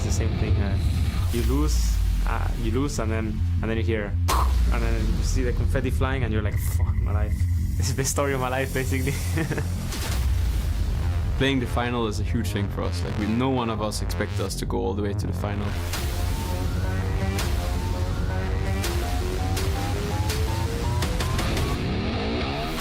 it's the same thing. You lose, and then you hear, and then you see the confetti flying, and you're like, fuck my life. This is the story of my life, basically. Playing the final is a huge thing for us. Like, no one of us expected us to go all the way to the final.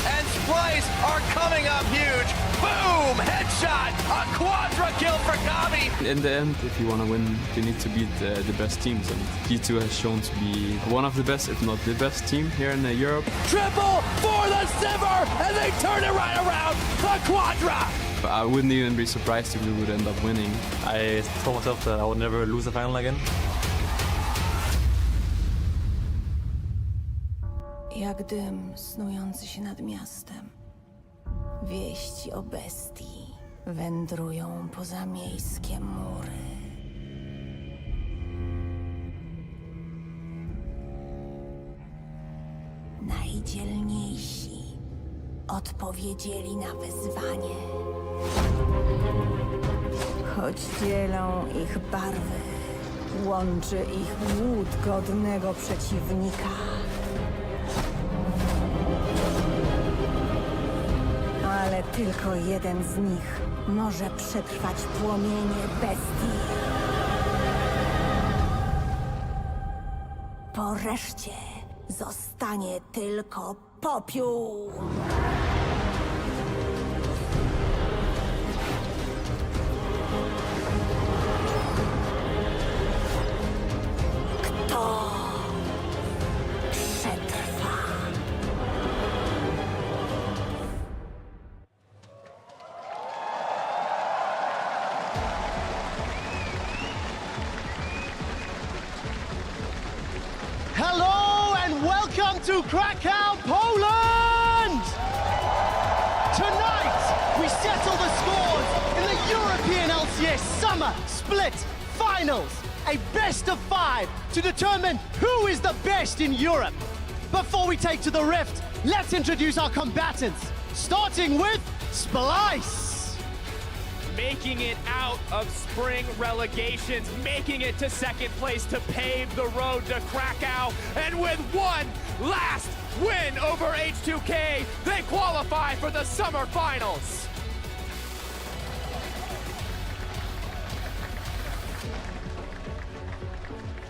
And Splyce are coming up huge. Boom! Headshot! A quadra kill for Gabi! In the end, if you want to win, you need to beat the best teams. And G2 has shown to be one of the best, if not the best team here in Europe. Triple for the Sivir! And they turn it right around! The quadra! I wouldn't even be surprised if we would end up winning. I told myself that I would never lose a final again. Jak dym snujący się nad miastem. Wieści o bestii wędrują poza miejskie mury. Najdzielniejsi odpowiedzieli na wyzwanie. Choć dzielą ich barwy, łączy ich głód godnego przeciwnika. Ale tylko jeden z nich może przetrwać płomienie bestii. Po reszcie zostanie tylko popiół. Kto przetrwa? Hello and welcome to Krakow, Poland! Tonight, we settle the scores in the European LCS Summer Split Finals. A best of 5 to determine who is the best in Europe. Before we take to the Rift, let's introduce our combatants, starting with Splyce. Making it out of spring relegations, making it to second place to pave the road to Krakow, and with one last win over H2K, they qualify for the summer finals.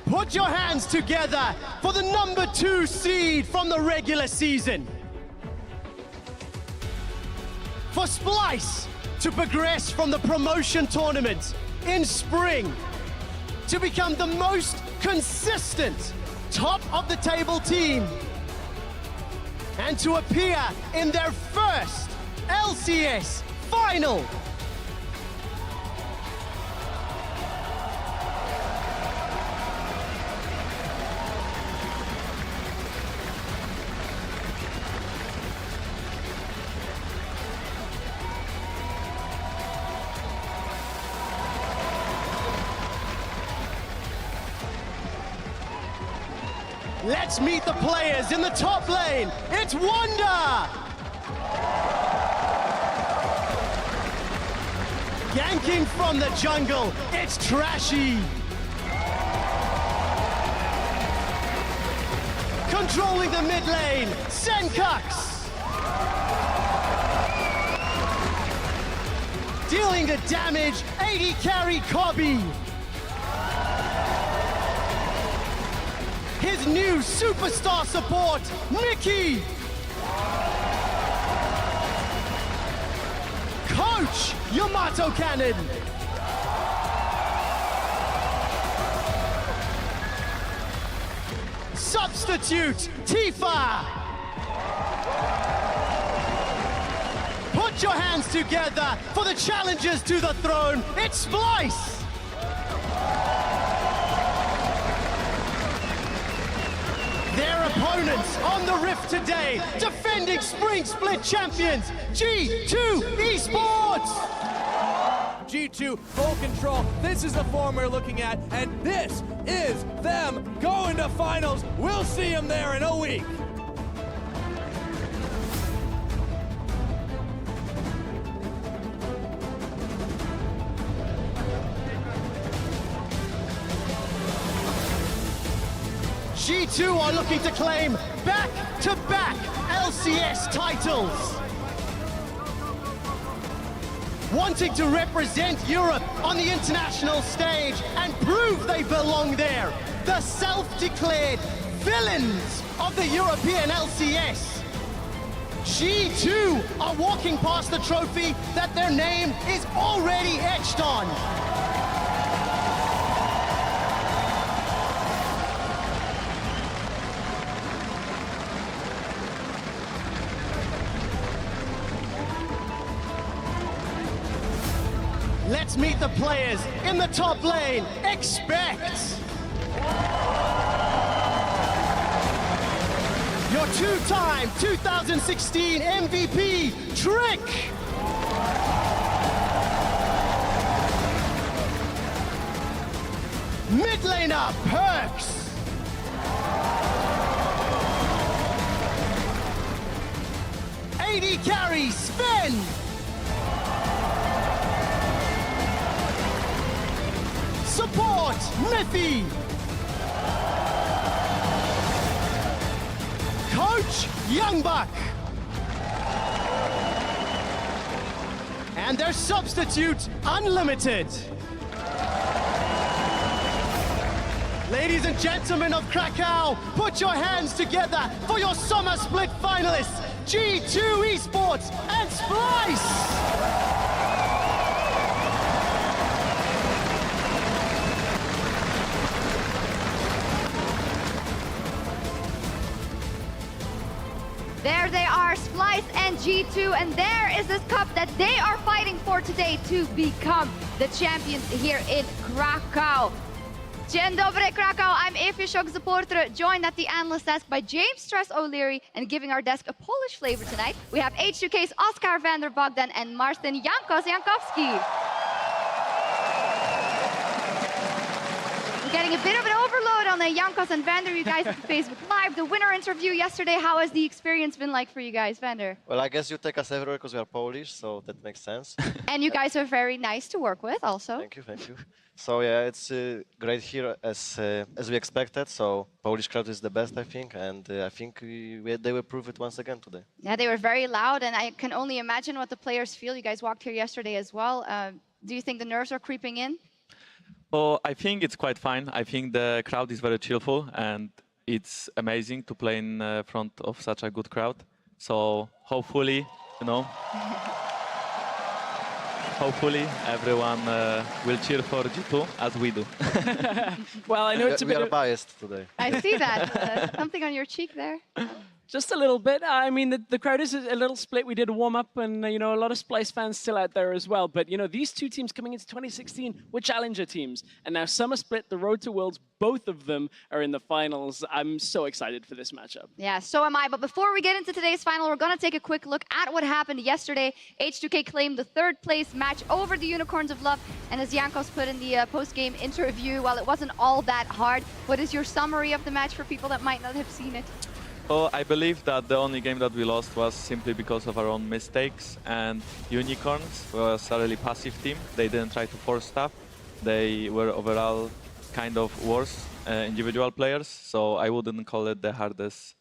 Put your hands together for the number 2 seed from the regular season. For Splyce to progress from the promotion tournament in spring to become the most consistent top of the table team and to appear in their first LCS final. Let's meet the players in the top lane. It's Wonder! Ganking from the jungle, it's Trashy! Controlling the mid lane, Senkux! Dealing the damage, 80 carry Kobe! His new superstar support, Mickey! Coach, Yamato Cannon! Substitute, Tifa! Put your hands together for the challengers to the throne, it's Splyce! Their opponents on the Rift today, defending Spring Split champions, G2 Esports! G2 full control. This is the form we're looking at, and this is them going to finals. We'll see them there in a week. G2 are looking to claim back-to-back LCS titles. Wanting to represent Europe on the international stage and prove they belong there. The self-declared villains of the European LCS. G2 are walking past the trophy that their name is already etched on. Let's meet the players in the top lane. Expect your two-time 2016 MVP, Trick. Mid laner, Perks. AD carry, Sven. Support, Miffy. Coach, Youngbuck. And their substitute, Unlimited. Ladies and gentlemen of Krakow, put your hands together for your summer split finalists, G2 Esports and Splyce. There they are, Splyce and G2, and there is this cup that they are fighting for today to become the champions here in Krakow. Dzień dobry, Krakow. I'm Efi supporter, joined at the analyst desk by James Stress O'Leary, and giving our desk a Polish flavor tonight, we have H2K's Oskar van der Bogdan and Marcin Jankowski. Getting a bit of an overload on the Jankos and Vander, you guys at the Facebook Live. The winner interview yesterday, how has the experience been like for you guys, Vander? Well, I guess you take us everywhere because we are Polish, so that makes sense. And you guys are very nice to work with also. Thank you, thank you. So yeah, it's great here as we expected. So Polish crowd is the best, I think, and I think they will prove it once again today. Yeah, they were very loud, and I can only imagine what the players feel. You guys walked here yesterday as well. Do you think the nerves are creeping in? Well, I think it's quite fine. I think the crowd is very cheerful, and it's amazing to play in front of such a good crowd. So hopefully, you know, hopefully everyone will cheer for G2 as we do. Well, I know it's a bit. We are biased today. I see that. Something on your cheek there. Just a little bit. I mean, the crowd is a little split. We did a warm-up, and, you know, a lot of Splyce fans still out there as well. But, you know, these two teams coming into 2016 were challenger teams. And now Summer Split, the Road to Worlds, both of them are in the finals. I'm so excited for this matchup. Yeah, so am I. But before we get into today's final, we're going to take a quick look at what happened yesterday. H2K claimed the third-place match over the Unicorns of Love. And as Jankos put in the post-game interview, while it wasn't all that hard, what is your summary of the match for people that might not have seen it? Well, I believe that the only game that we lost was simply because of our own mistakes, and Unicorns was a really passive team. They didn't try to force stuff. They were overall kind of worse individual players, so I wouldn't call it the hardest,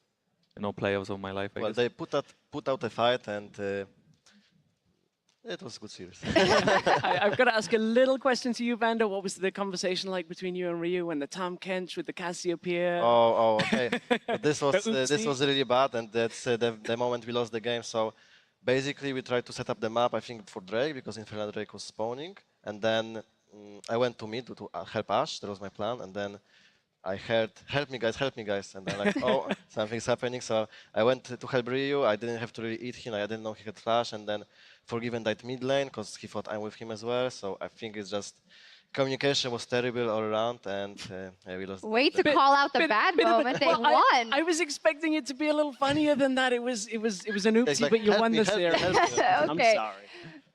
you know, playoffs of my life, I guess. They put out a fight, and it was a good series. I've got to ask a little question to you, Vander. What was the conversation like between you and Ryu and the Tom Kench with the Cassiopeia? Oh, okay. This was really bad, and that's the moment we lost the game. So basically, we tried to set up the map, I think, for Drake, because Infernal Drake was spawning. And then I went to mid to help Ash. That was my plan. And then I heard, help me guys. And then like, oh, something's happening. So I went to help Ryu. I didn't have to really eat him. I didn't know he had flash. And then Forgiven died mid lane because he thought I'm with him as well. So I think it's just communication was terrible all around, and yeah, we lost. Way to call out the bad moment. They won. I was expecting it to be a little funnier than that. It was an oopsie, like, but you won this series. Okay. I'm sorry.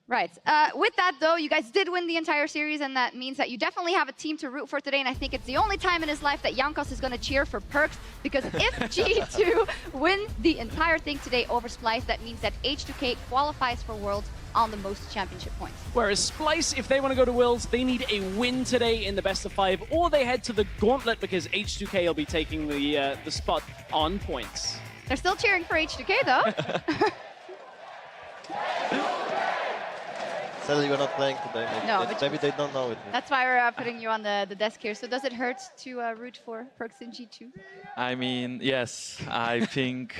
Right. With that, though, you guys did win the entire series, and that means that you definitely have a team to root for today. And I think it's the only time in his life that Jankos is going to cheer for Perks, because if G2 wins the entire thing today over Splyce, that means that H2K qualifies for Worlds on the most championship points. Whereas Splyce, if they want to go to Worlds, they need a win today in the best of 5, or they head to the Gauntlet, because H2K will be taking the spot on points. They're still cheering for H2K, though. Sadly, we're not playing today. Maybe, No, maybe they don't know it. That's why we're putting you on the desk here. So does it hurt to root for Perks in G2? I mean, yes, I think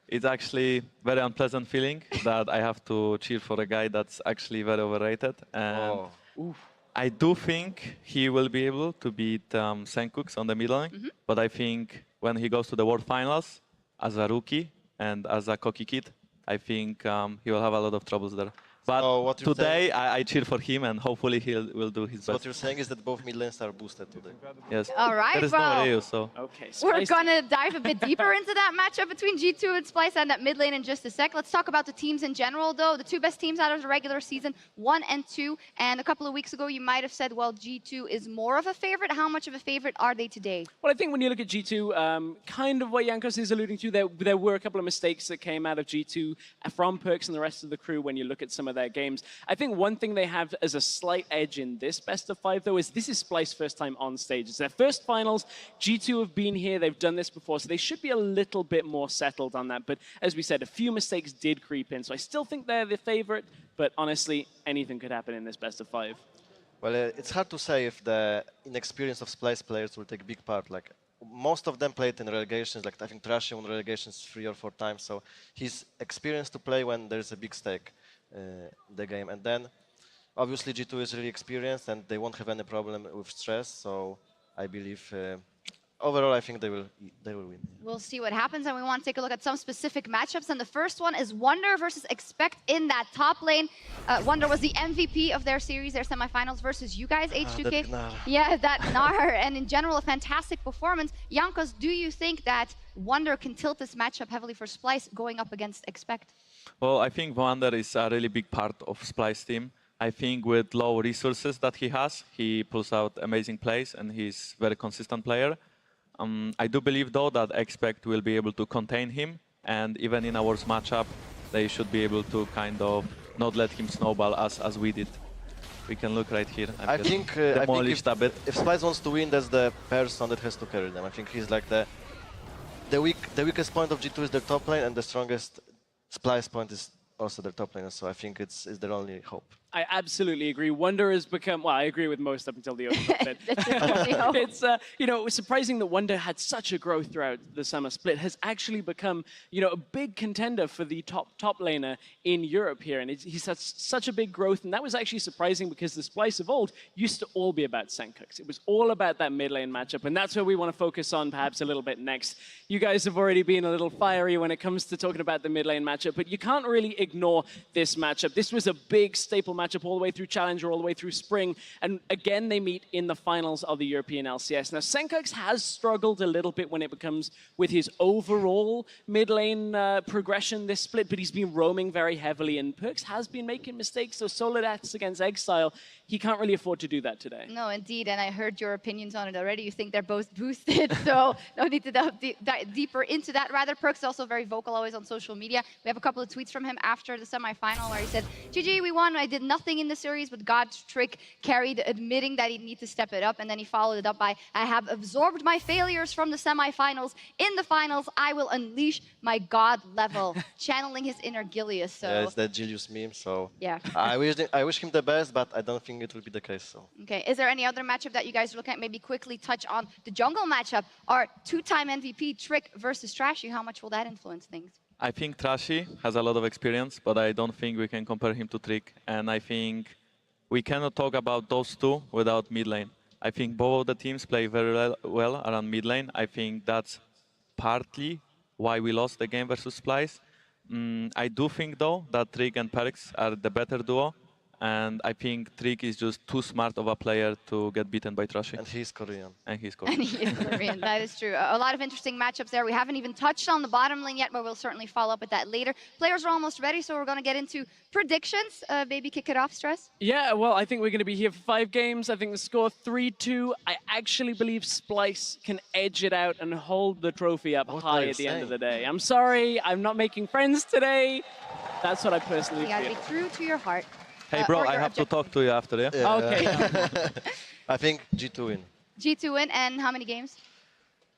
it's actually very unpleasant feeling that I have to cheer for a guy that's actually very overrated. And I do think he will be able to beat Senkooks on the mid lane, but I think when he goes to the World Finals as a rookie and as a cocky kid, I think he will have a lot of troubles there. But today, I cheer for him, and hopefully he will do his best. What you're saying is that both mid lanes are boosted today. Yes. All right, there is well, no Ryu, so. Okay, we're going to dive a bit deeper into that matchup between G2 and Splyce and that mid lane in just a sec. Let's talk about the teams in general, though. The two best teams out of the regular season, 1 and 2. And a couple of weeks ago, you might have said, well, G2 is more of a favorite. How much of a favorite are they today? Well, I think when you look at G2, kind of what Jankos is alluding to, there were a couple of mistakes that came out of G2 from Perks and the rest of the crew when you look at some of their games. I think one thing they have as a slight edge in this best of 5, though, is this is Splyce's first time on stage. It's their first finals. G2 have been here. They've done this before, so they should be a little bit more settled on that. But as we said, a few mistakes did creep in, so I still think they're the favorite. But honestly, anything could happen in this best of 5. Well, it's hard to say if the inexperience of Splyce players will take a big part. Like, most of them played in relegations. Like, I think Trashy won relegations 3 or 4 times, so he's experienced to play when there's a big stake. The game, and then obviously G2 is really experienced and they won't have any problem with stress, so I believe overall I think they will win. We'll see what happens, and we want to take a look at some specific matchups, and the first one is Wonder versus Expect in that top lane. Wonder was the MVP of their series, their semifinals, versus you guys, H2K. That Gnar, and in general a fantastic performance. Jankos, do you think that Wonder can tilt this matchup heavily for Splyce going up against Expect? Well, I think Wonder is a really big part of Splyce team. I think with low resources that he has, he pulls out amazing plays and he's a very consistent player. I do believe, though, that Expect will be able to contain him, and even in our matchup, they should be able to kind of not let him snowball as we did. We can look right here. I think if Splyce wants to win, that's the person that has to carry them. I think he's like the weakest point of G2 is their top lane, and the strongest Splyce point is also their top laner, so I think it's their only hope. I absolutely agree. Wonder has become, well, I agree with most up until the open bit. It's, you know, it was surprising that Wonder had such a growth throughout the summer split, has actually become, you know, a big contender for the top laner in Europe here. And he's had such a big growth. And that was actually surprising because the Splyce of old used to all be about Senkooks. It was all about that mid lane matchup. And that's where we want to focus on perhaps a little bit next. You guys have already been a little fiery when it comes to talking about the mid lane matchup, but you can't really ignore this matchup. This was a big staple matchup all the way through Challenger, all the way through Spring, and again they meet in the finals of the European LCS. Now Senkooks has struggled a little bit when it comes with his overall mid lane progression this split, but he's been roaming very heavily, and Perks has been making mistakes, so Soledad's against Exile, he can't really afford to do that today. No, indeed, and I heard your opinions on it already. You think they're both boosted, so no need to dive deeper into that. Rather, Perks is also very vocal always on social media. We have a couple of tweets from him after the semifinal where he said, GG, we won, I did nothing in the series, but God's trick carried, admitting that he'd need to step it up, and then he followed it up by, I have absorbed my failures from the semifinals. In the finals, I will unleash my God level, channeling his inner Gilius. So. Yeah, it's that Gilius meme, so yeah. I wish him the best, but I don't think it will be the case. So. Okay, is there any other matchup that you guys are looking at? Maybe quickly touch on the jungle matchup. Our two-time MVP, Trick versus Trashy. How much will that influence things? I think Trashy has a lot of experience, but I don't think we can compare him to Trick. And I think we cannot talk about those two without mid lane. I think both of the teams play very well around mid lane. I think that's partly why we lost the game versus Splyce. I do think, though, that Trick and Perks are the better duo. And I think Trick is just too smart of a player to get beaten by Trashy. And he's Korean. And he's Korean. And he is Korean, that is true. A lot of interesting matchups there. We haven't even touched on the bottom lane yet, but we'll certainly follow up with that later. Players are almost ready, so we're going to get into predictions. Maybe kick it off, Stress? Yeah, well, I think we're going to be here for 5 games. I think the score 3-2. I actually believe Splyce can edge it out and hold the trophy up high at the end of the day. I'm sorry, I'm not making friends today. That's what I personally feel. You got to be true to your heart. Hey, bro, I have to talk to you after, yeah? Okay. I think G2 win. G2 win, and how many games?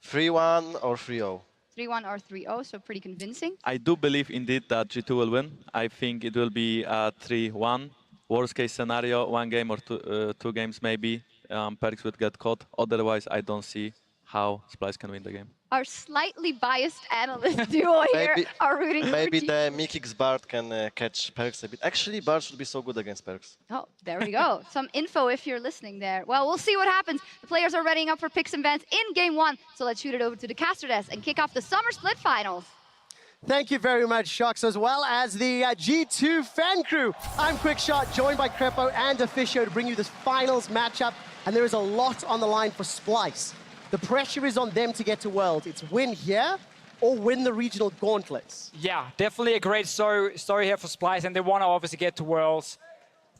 3-1 or 3-0. 3-1 or 3-0, so pretty convincing. I do believe indeed that G2 will win. I think it will be 3-1. Worst case scenario, 1 game or 2 games maybe. Perks would get caught. Otherwise, I don't see how Splyce can win the game. Our slightly biased analyst duo here are rooting Maybe for the Mikix Bard can catch Perks a bit. Actually, Bard should be so good against Perks. Oh, there we go. Some info if you're listening there. Well, we'll see what happens. The players are readying up for picks and bans in Game 1. So let's shoot it over to the caster desk and kick off the Summer Split Finals. Thank you very much, Shox, as well as the G2 fan crew. I'm Quickshot, joined by Crepo and Officio to bring you this finals matchup. And there is a lot on the line for Splyce. The pressure is on them to get to Worlds. It's win here or win the regional gauntlets. Yeah, definitely a great story here for Splyce, and they want to obviously get to Worlds.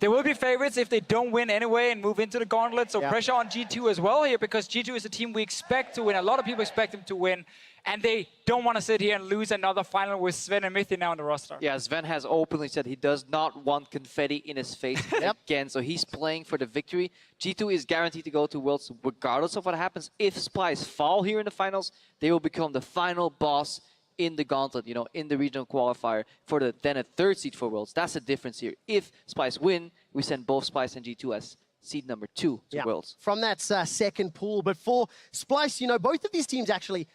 They will be favorites if they don't win anyway and move into the gauntlet, so pressure on G2 as well here, because G2 is a team we expect to win. A lot of people expect them to win, and they don't want to sit here and lose another final with Sven and Mythi now on the roster. Yeah, Sven has openly said he does not want confetti in his face again, so he's playing for the victory. G2 is guaranteed to go to Worlds regardless of what happens. If Splyce fall here in the finals, they will become the final boss in the gauntlet, you know, in the regional qualifier for then a 3rd seed for Worlds. That's the difference here. If Splyce win, we send both Splyce and G2 as seed number 2 to Worlds. From that second pool. But for Splyce, you know, both of these teams actually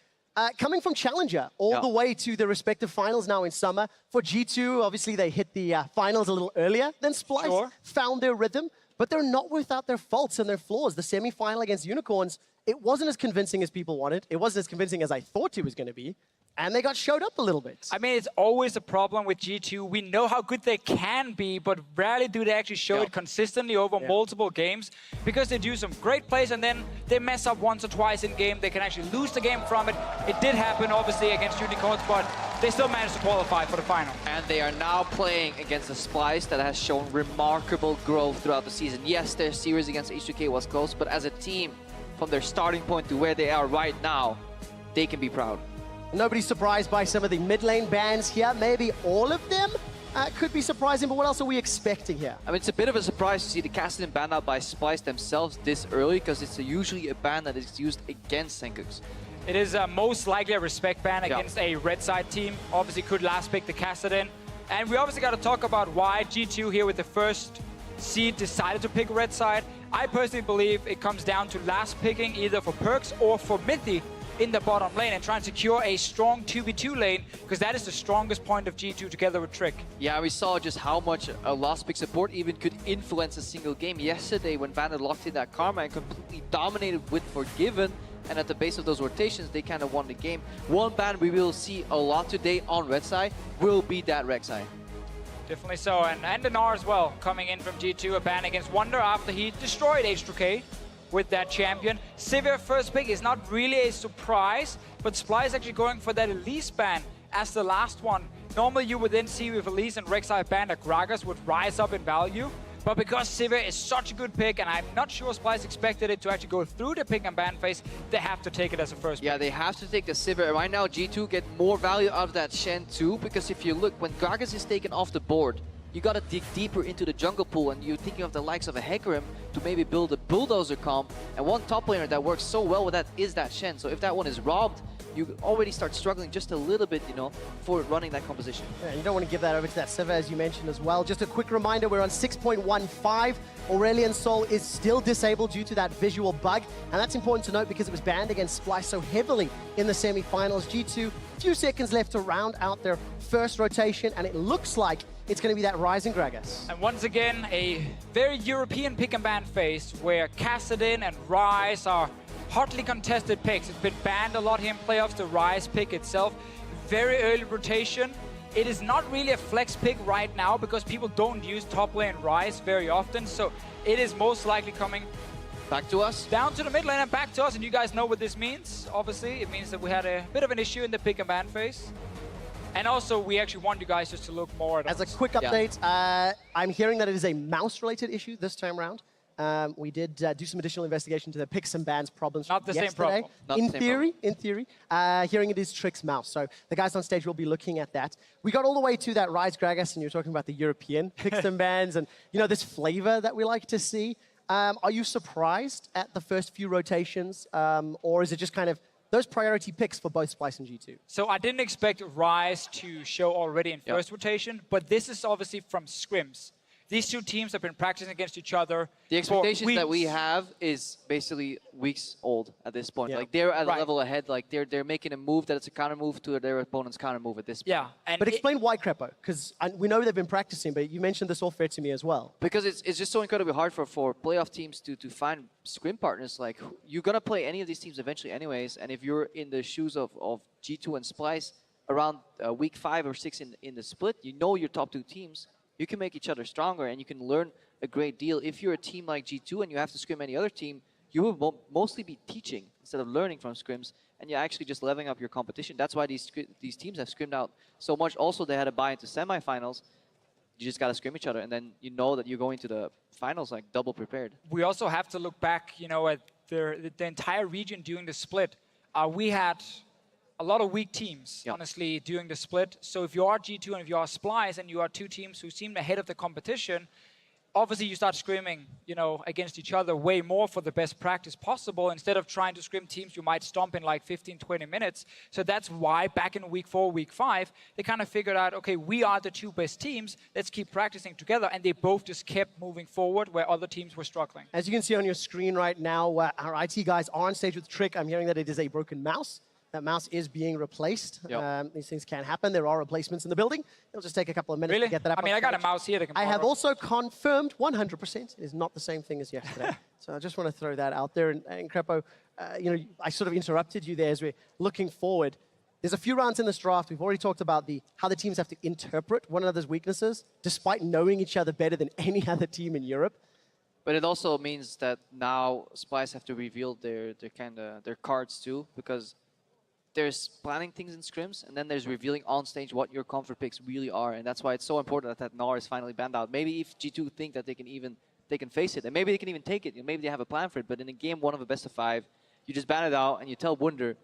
coming from Challenger all the way to the respective finals now in summer. For G2, obviously they hit the finals a little earlier than Splyce, found their rhythm, but they're not without their faults and their flaws. The semi-final against Unicorns, it wasn't as convincing as people wanted. It wasn't as convincing as I thought it was going to be. And they got showed up a little bit. I mean, it's always a problem with G2. We know how good they can be, but rarely do they actually show it consistently over multiple games, because they do some great plays and then they mess up once or twice in game. They can actually lose the game from it. It did happen, obviously, against Unicorns, but they still managed to qualify for the final. And they are now playing against a Splyce that has shown remarkable growth throughout the season. Yes, their series against H2K was close, but as a team, from their starting point to where they are right now, they can be proud. Nobody's surprised by some of the mid lane bans here. Maybe all of them could be surprising, but what else are we expecting here? I mean, it's a bit of a surprise to see the Kassadin banned out by Splyce themselves this early, because it's usually a ban that is used against Senkux. It is most likely a respect ban against a red side team. Obviously could last pick the Kassadin. And we obviously got to talk about why G2 here with the 1st seed decided to pick red side. I personally believe it comes down to last picking either for Perks or for Mythi in the bottom lane and try and secure a strong 2v2 lane, because that is the strongest point of G2 together with Trick. Yeah, we saw just how much a last pick support even could influence a single game yesterday when Vandal locked in that Karma and completely dominated with Forgiven, and at the base of those rotations they kind of won the game. One ban we will see a lot today on red side will be that Rek'Sai. Definitely so, and Dinar as well coming in from G2, a ban against Wonder after he destroyed H2K with that champion. Sivir 1st pick is not really a surprise, but Splyce actually going for that Elise ban as the last one. Normally you would then see with Elise and Rek'Sai ban that Gragas would rise up in value, but because Sivir is such a good pick, and I'm not sure Splyce expected it to actually go through the pick and ban phase, they have to take it as a 1st pick. Yeah, they have to take the Sivir. Right now G2 get more value out of that Shen too, because if you look, when Gragas is taken off the board, you gotta dig deeper into the jungle pool, and you're thinking of the likes of a Hecarim to maybe build a Bulldozer comp, and one top laner that works so well with that is that Shen. So if that one is robbed, you already start struggling just a little bit, you know, for running that composition. Yeah, you don't want to give that over to that Sivir, as you mentioned as well. Just a quick reminder, we're on 6.15. Aurelion Sol is still disabled due to that visual bug, and that's important to note because it was banned against Splyce so heavily in the semi-finals. G2, few seconds left to round out their 1st rotation, and it looks like it's going to be that Rising Gragas. And once again, a very European pick and ban phase where Kassadin and Ryze are hotly contested picks. It's been banned a lot here in playoffs, the Ryze pick itself. Very early rotation. It is not really a flex pick right now because people don't use top lane Ryze very often. So it is most likely coming back to us, down to the mid lane and back to us. And you guys know what this means. Obviously, it means that we had a bit of an issue in the pick and ban phase. And also, we actually want you guys just to look more at As us. a quick update, I'm hearing that it is a mouse-related issue this time around. We did do some additional investigation to the picks and bans problems Not the yesterday. same problem. Not the same In theory, hearing it is Trick's mouse. So the guys on stage will be looking at that. We got all the way to that Ryze Gragas, and you're talking about the European picks and bans, and this flavor that we like to see. Are you surprised at the first few rotations, or is it just kind of those priority picks for both Splyce and G2? So I didn't expect Ryze to show already in first rotation, but this is obviously from scrims. These two teams have been practicing against each other. The expectations that we weeks. have is basically weeks old at this point. Yeah. Like they're at a Right. level ahead. Like they're making a move that it's a counter move to their opponent's counter move at this point. Yeah, and But explain why, Crepo, because we know they've been practicing, but you mentioned this all fair to me as well. Because it's just so incredibly hard for playoff teams to find scrim partners. Like you're gonna play any of these teams eventually anyways, and if you're in the shoes of G2 and Splyce around week 5 or 6 in the split, you know your top two teams. You can make each other stronger and you can learn a great deal. If you're a team like G2 and you have to scrim any other team, you will mostly be teaching instead of learning from scrims, and you're actually just leveling up your competition. That's why these teams have scrimmed out so much. Also, they had to buy into semifinals. You just got to scrim each other, and then you know that you're going to the finals like double prepared. we also have to look back, at the entire region during the split. We had a lot of weak teams, honestly, during the split. So if you are G2 and if you are Splyce and you are two teams who seem ahead of the competition, obviously you start scrimming, against each other way more for the best practice possible instead of trying to scrim teams you might stomp in like 15, 20 minutes. So that's why back in week 4, week 5, they kind of figured out, okay, we are the two best teams. Let's keep practicing together. And they both just kept moving forward where other teams were struggling. As you can see on your screen right now, our IT guys are on stage with Trick. I'm hearing that it is a broken mouse. That mouse is being replaced. Yep. These things can happen. There are replacements in the building. It'll just take a couple of minutes to get that up. I mean, on I got a stage. mouse here that can I power have up. also confirmed 100% it is not the same thing as yesterday. So I just want to throw that out there. And Crepo, I sort of interrupted you there as we're looking forward. There's a few rounds in this draft. We've already talked about how the teams have to interpret one another's weaknesses, despite knowing each other better than any other team in Europe. But it also means that now Splyce have to reveal their cards too, because there's planning things in scrims, and then there's revealing on stage what your comfort picks really are, and that's why it's so important that Gnar is finally banned out. Maybe if G2 think that they can face it, and maybe they can even take it, maybe they have a plan for it, but in a game 1 of a best of 5, you just ban it out and you tell Wunder,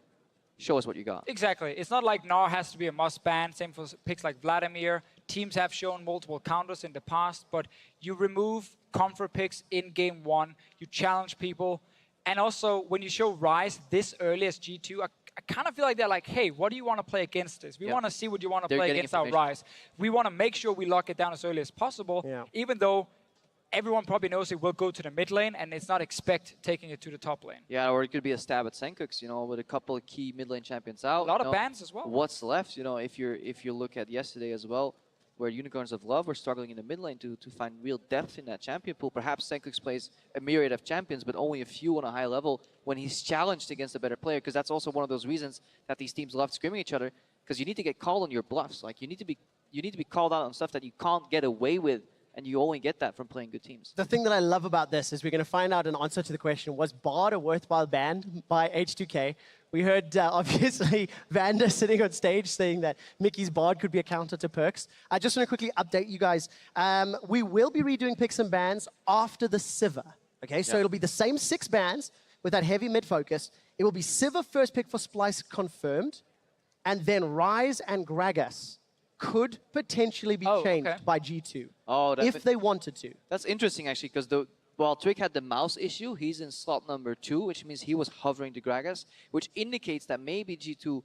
show us what you got. Exactly. It's not like Gnar has to be a must ban. Same for picks like Vladimir. Teams have shown multiple counters in the past, but you remove comfort picks in game 1. You challenge people. And also, when you show Ryze this early as G2, I kind of feel like they're like, hey, what do you want to play against this? We want to see what you want to play against our Ryze. We want to make sure we lock it down as early as possible, even though everyone probably knows it will go to the mid lane, and it's not expect taking it to the top lane. Yeah, or it could be a stab at Senkux, with a couple of key mid lane champions out. A lot of bans as well. What's left, if you look at yesterday as well, where Unicorns of Love were struggling in the mid lane to find real depth in that champion pool. Perhaps Senkux plays a myriad of champions, but only a few on a high level when he's challenged against a better player, because that's also one of those reasons that these teams love scrimming each other, because you need to get called on your bluffs. Like you need to be called out on stuff that you can't get away with, and you only get that from playing good teams. The thing that I love about this is we're going to find out an answer to the question, was Bard a worthwhile ban by H2K? We heard, obviously, Vander sitting on stage saying that Mickey's Bard could be a counter to Perks. I just want to quickly update you guys. We will be redoing picks and bans after the Sivir. Okay, so it'll be the same 6 bans with that heavy mid focus. It will be Sivir first pick for Splyce confirmed, and then Ryze and Gragas could potentially be changed by G2 if they wanted to. That's interesting, actually, because while Trick had the mouse issue, he's in slot number 2, which means he was hovering to Gragas, which indicates that maybe G2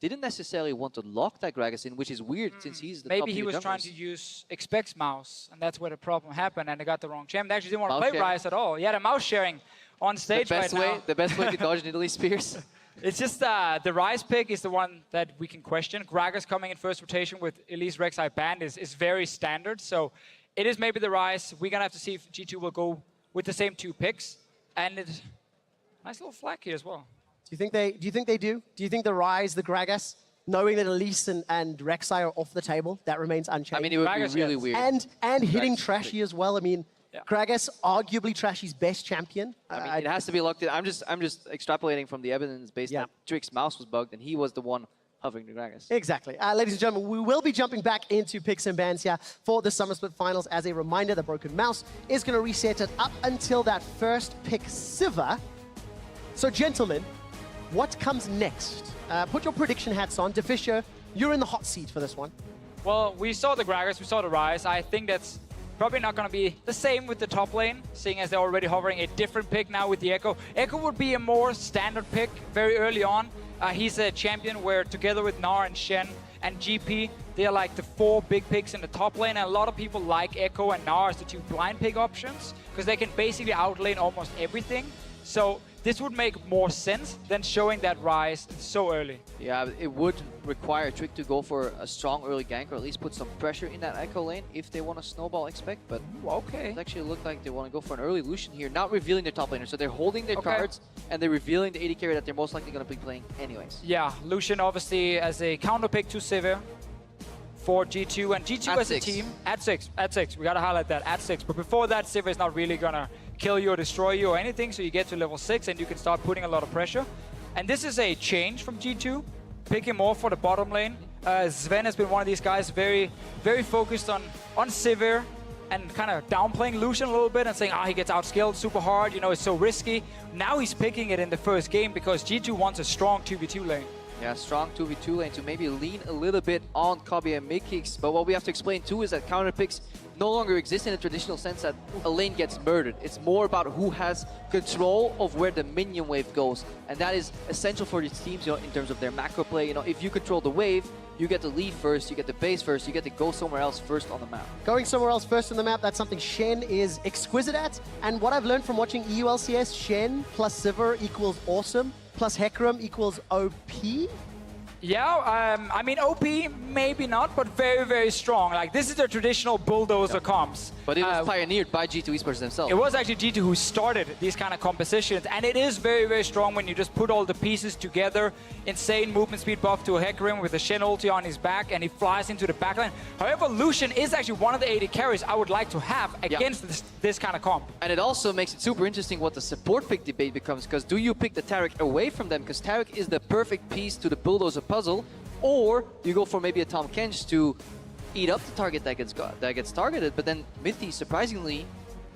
didn't necessarily want to lock that Gragas in, which is weird since he's the top Maybe he was trying to use Expect's mouse, and that's where the problem happened, and they got the wrong champ. They actually didn't want to play Ryze at all. He had a mouse sharing on stage right now. The best way to dodge Nidalee Spears. It's just the Ryze pick is the one that we can question. Gragas coming in first rotation with Elise Rek'Sai banned is very standard, so it is maybe the Ryze. We're going to have to see if G2 will go with the same 2 picks, and it's nice little flag here as well. Do you think they do? Do you think the Ryze, the Gragas, knowing that Elise and Rek'Sai are off the table, that remains unchanged. I mean, it would Gragas, be really yes. weird. And hitting Trashy as well. I mean, Yeah. Gragas, arguably Trashy's best champion. I mean, it has to be locked in. I'm just extrapolating from the evidence based that Trick's mouse was bugged, and he was the one hovering the Gragas. Exactly. Ladies and gentlemen, we will be jumping back into picks and bans here for the Summer Split Finals. As a reminder, the broken mouse is going to reset it up until that first pick, Sivir. So, gentlemen, what comes next? Put your prediction hats on. DeFisher, you're in the hot seat for this one. Well, we saw the Gragas, we saw the Rise. I think that's probably not going to be the same with the top lane, seeing as they're already hovering a different pick now with the Echo. Echo would be a more standard pick very early on. He's a champion where together with Gnar and Shen and GP, they're like the 4 big picks in the top lane. And a lot of people like Echo and Gnar as the 2 blind pick options because they can basically outlane almost everything. So this would make more sense than showing that Rise so early. Yeah, it would require Trick to go for a strong early gank, or at least put some pressure in that Echo lane if they want to snowball expect. But okay, it actually looked like they want to go for an early Lucian here, not revealing their top laner. So they're holding their cards, and they're revealing the AD carry that they're most likely going to be playing anyways. Yeah, Lucian obviously as a counter pick to Sivir for G2, and G2 as a team at 6. We got to highlight that, at 6. But before that, Sivir is not really going to kill you or destroy you or anything, so you get to level 6 and you can start putting a lot of pressure. And this is a change from G2, picking more for the bottom lane. Sven has been one of these guys very focused on Sivir and kind of downplaying Lucian a little bit and saying, he gets outskilled super hard, you know, it's so risky. Now he's picking it in the first game because G2 wants a strong 2v2 lane. Yeah, strong 2v2 lane to maybe lean a little bit on Kabi and mid-kicks. But what we have to explain too is that counter picks no longer exist in a traditional sense that a lane gets murdered. It's more about who has control of where the minion wave goes. And that is essential for these teams, you know, in terms of their macro play. You know, if you control the wave, you get to leave first, you get the base first, you get to go somewhere else first on the map. Going somewhere else first on the map, that's something Shen is exquisite at. And what I've learned from watching EU LCS, Shen plus Sivir equals awesome, plus Hecarim equals OP. Yeah, I mean, OP, maybe not, but very strong. Like, this is the traditional bulldozer comps. But it was pioneered by G2 Esports themselves. It was actually G2 who started these kind of compositions, and it is very strong when you just put all the pieces together. Insane movement speed buff to a Hecarim with a Shen ulti on his back, and he flies into the backline. However, Lucian is actually one of the AD carries I would like to have against this kind of comp. And it also makes it super interesting what the support pick debate becomes, because do you pick the Taric away from them, because Taric is the perfect piece to the bulldozer puzzle, or you go for maybe a Tahm Kench to eat up the target that gets targeted, but then Mithy surprisingly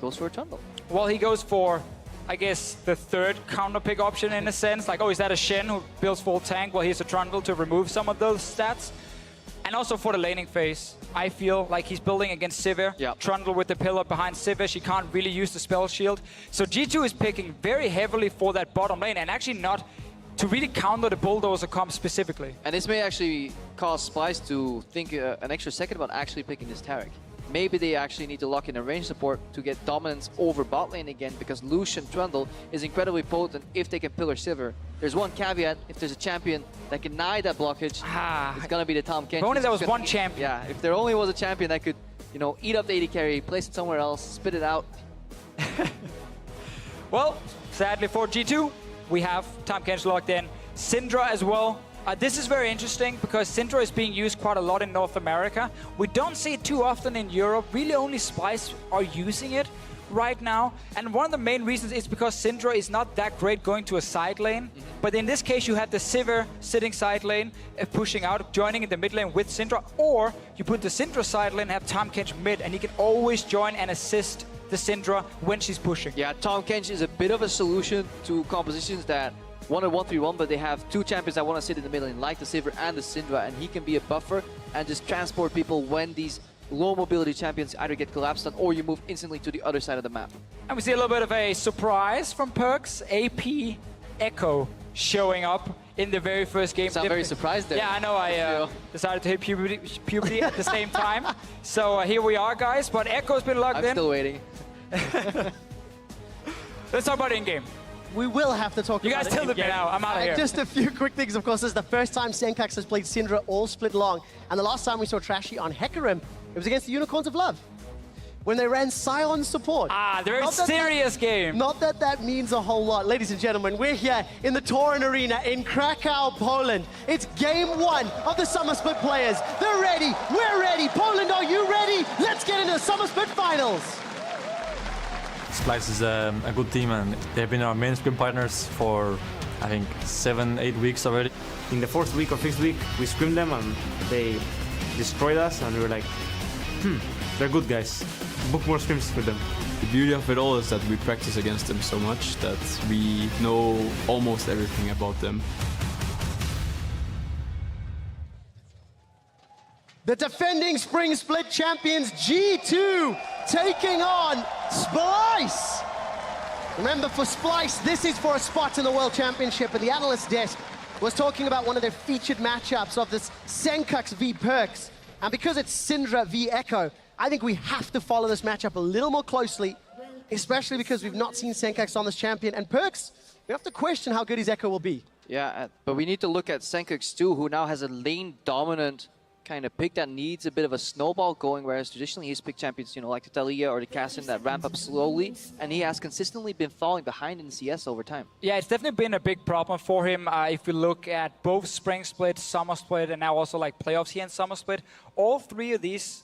goes for a Trundle. Well, he goes for, I guess, the third counter pick option in a sense. Like, is that a Shen who builds full tank? Well, here's a Trundle to remove some of those stats. And also for the laning phase, I feel like he's building against Sivir. Trundle with the pillar behind Sivir. She can't really use the spell shield. So G2 is picking very heavily for that bottom lane and actually not to really counter the bulldozer comp specifically. And this may actually cause Splyce to think an extra second about actually picking this Taric. Maybe they actually need to lock in a range support to get dominance over bot lane again, because Lucian Trundle is incredibly potent if they can pillar Sivir. There's one caveat: if there's a champion that can deny that blockage, it's gonna be the Tahm Kench. If only there was one champion. Yeah, if there only was a champion that could, you know, eat up the AD carry, place it somewhere else, spit it out. Well, sadly for G2, we have Tahm Kench locked in. Syndra as well. This is very interesting because Syndra is being used quite a lot in North America. We don't see it too often in Europe. Really only Splyce are using it right now. And one of the main reasons is because Syndra is not that great going to a side lane. But in this case, you have the Sivir sitting side lane, pushing out, joining in the mid lane with Syndra. Or you put the Syndra side lane and have Tahm Kench mid, and he can always join and assist the Syndra when she's pushing. Yeah, Tahm Kench is a bit of a solution to compositions that wanted 1-3-1, but they have two champions that want to sit in the middle lane, like the Sivir and the Syndra, and he can be a buffer and just transport people when these low mobility champions either get collapsed on or you move instantly to the other side of the map. And we see a little bit of a surprise from Perks. AP Echo showing up in the very first game. I'm very surprised there. Yeah, I know. I decided to hit puberty at the same time. So here we are, guys. But Echo's been locked in. I'm still waiting. Let's talk about in-game. We will have to talk about it. You guys tell me now. I'm out of here. Just a few quick things. Of course, this is the first time Senkax has played Syndra all split long. And the last time we saw Trashy on Hecarim, it was against the Unicorns of Love. when they ran Scion support. Very serious game. Not that that means a whole lot. Ladies and gentlemen, we're here in the Torin Arena in Krakow, Poland. It's game 1 of the Summer Split players. They're ready. We're ready. Poland, are you ready? Let's get into the Summer Split finals. Splyce is a good team, and they've been our main scrim partners for, I think, 7-8 weeks already. In the 4th week or 5th week, we scrimmed them and they destroyed us, and we were like, they're good guys. Book more scrims with them. The beauty of it all is that we practice against them so much that we know almost everything about them. The defending Spring Split champions G2 taking on Splyce. Remember, for Splyce, this is for a spot in the World Championship, and the analyst desk was talking about one of their featured matchups of this Senkux v Perks. And because it's Syndra v Echo, I think we have to follow this matchup a little more closely, especially because we've not seen Senkux on this champion. And Perks, we have to question how good his Echo will be. Yeah, but we need to look at Senkux too, who now has a lane-dominant kind of pick that needs a bit of a snowball going, whereas traditionally he's picked champions, you know, like the Talia or the Cassin that ramp up slowly, and he has consistently been falling behind in CS over time. Yeah, it's definitely been a big problem for him. If we look at both Spring Split, Summer Split, and now also like playoffs here in Summer Split, all 3 of these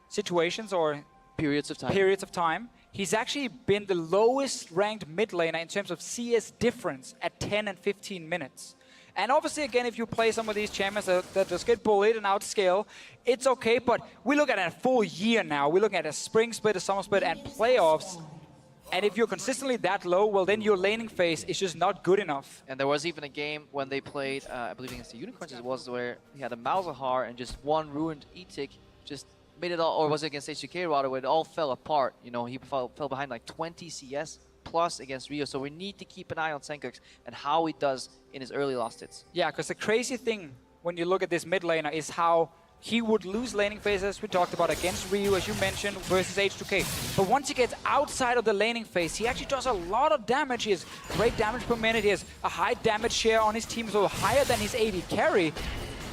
situations or periods of time, he's actually been the lowest ranked mid laner in terms of CS difference at 10 and 15 minutes. And obviously, again, if you play some of these champions that just get bullied and outscale, it's okay, but we look at a full year now. We're looking at a Spring Split, a Summer Split, and playoffs. And if you're consistently that low, well, then your laning phase is just not good enough. And there was even a game when they played, I believe against the Unicorns, it was where he had a Malzahar and just one ruined E-Tick just made it all, or was it against HGK rather, where it all fell apart. You know, he fell behind like 20 CS plus against Rio, so we need to keep an eye on Senkux and how he does in his early last hits. Yeah, because the crazy thing when you look at this mid laner is how he would lose laning phases, we talked about against Ryu, as you mentioned, versus H2K. But once he gets outside of the laning phase, he actually does a lot of damage. He has great damage per minute, he has a high damage share on his team, so higher than his AD carry.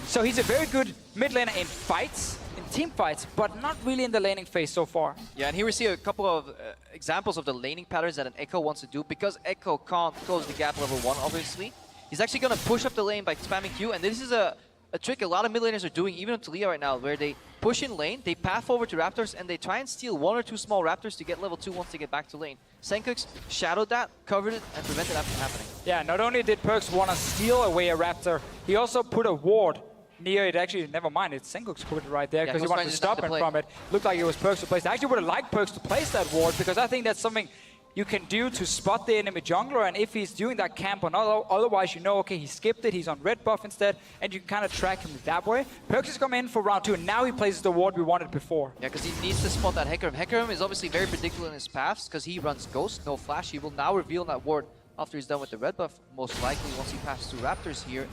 So he's a very good mid laner in fights, in team fights, but not really in the laning phase so far. Yeah, and here we see a couple of examples of the laning patterns that an Echo wants to do. Because Echo can't close the gap level 1, obviously, he's actually going to push up the lane by spamming Q, and this is a trick a lot of mid laners are doing, even on Talia right now, where they push in lane, they path over to Raptors, and they try and steal 1 or 2 small Raptors to get level 2 once they get back to lane. Senkux shadowed that, covered it, and prevented that from happening. Yeah, not only did Perks want to steal away a Raptor, he also put a ward near it. Actually, never mind, it's Senkux put it right there because he wanted to stop him from it. Looked like it was Perks to place. I actually would have liked Perks to place that ward because I think that's something you can do to spot the enemy jungler, and if he's doing that camp or not, otherwise you know, okay, he skipped it, he's on red buff instead, and you can kind of track him that way. Perks has come in for round 2, and now he places the ward we wanted before. Yeah, because he needs to spot that Hecarim. Hecarim is obviously very predictable in his paths because he runs Ghost, no flash. He will now reveal that ward after he's done with the red buff, most likely once he passes through Raptors here.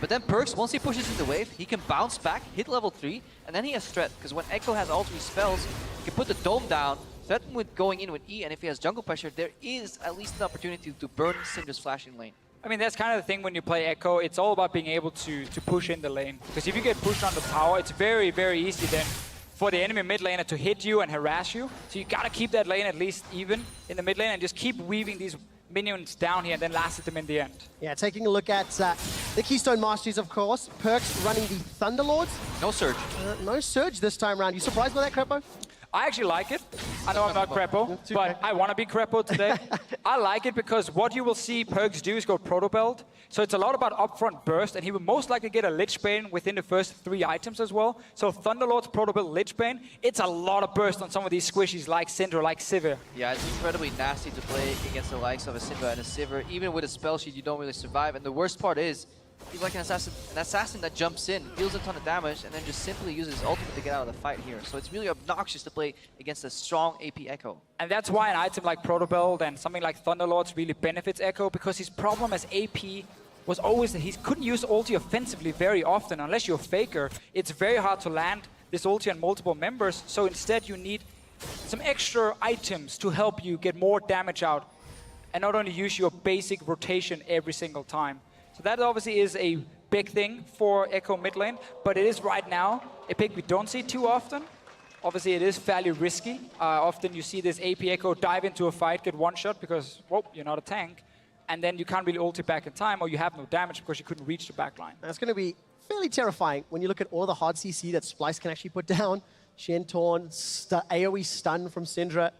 But then Perks, once he pushes in the wave, he can bounce back, hit level 3, and then he has threat, because when Echo has all 3 spells, he can put the dome down, threaten with going in with E, and if he has jungle pressure, there is at least an opportunity to burn Syndra's flash in lane. I mean, that's kind of the thing when you play Echo. It's all about being able to push in the lane. Because if you get pushed on the tower, it's very, very easy then for the enemy mid laner to hit you and harass you. So you gotta keep that lane at least even in the mid lane and just keep weaving these minions down here and then last at them in the end. Yeah, taking a look at the Keystone Masteries, of course. Perks running the Thunderlords. No Surge. No Surge this time around. You surprised by that, Crepo? I actually like it. I know I'm not Crepo, but I want to be Crepo today. I like it because what you will see Perks do is go Proto Belt. So it's a lot about upfront burst, and he will most likely get a Lich Bane within the first 3 items as well. So Thunderlord's Proto Belt Lich Bane, it's a lot of burst on some of these squishies like Syndra, like Sivir. Yeah, it's incredibly nasty to play against the likes of a Syndra and a Sivir. Even with a spell sheet, you don't really survive. And the worst part is, he's like an assassin that jumps in, deals a ton of damage, and then just simply uses his ultimate to get out of the fight here. So it's really obnoxious to play against a strong AP Echo. And that's why an item like Proto Belt and something like Thunderlords really benefits Echo, because his problem as AP was always that he couldn't use ulti offensively very often. Unless you're a Faker, it's very hard to land this ulti on multiple members. So instead you need some extra items to help you get more damage out and not only use your basic rotation every single time. So that obviously is a big thing for Echo mid lane, but it is right now a pick we don't see too often. Obviously, it is fairly risky. Often you see this AP Echo dive into a fight, get one shot because, whoa, you're not a tank. And then you can't really ult it back in time, or you have no damage because you couldn't reach the backline. That's going to be fairly terrifying when you look at all the hard CC that Splyce can actually put down. Shen Torn, AoE stun from Syndra.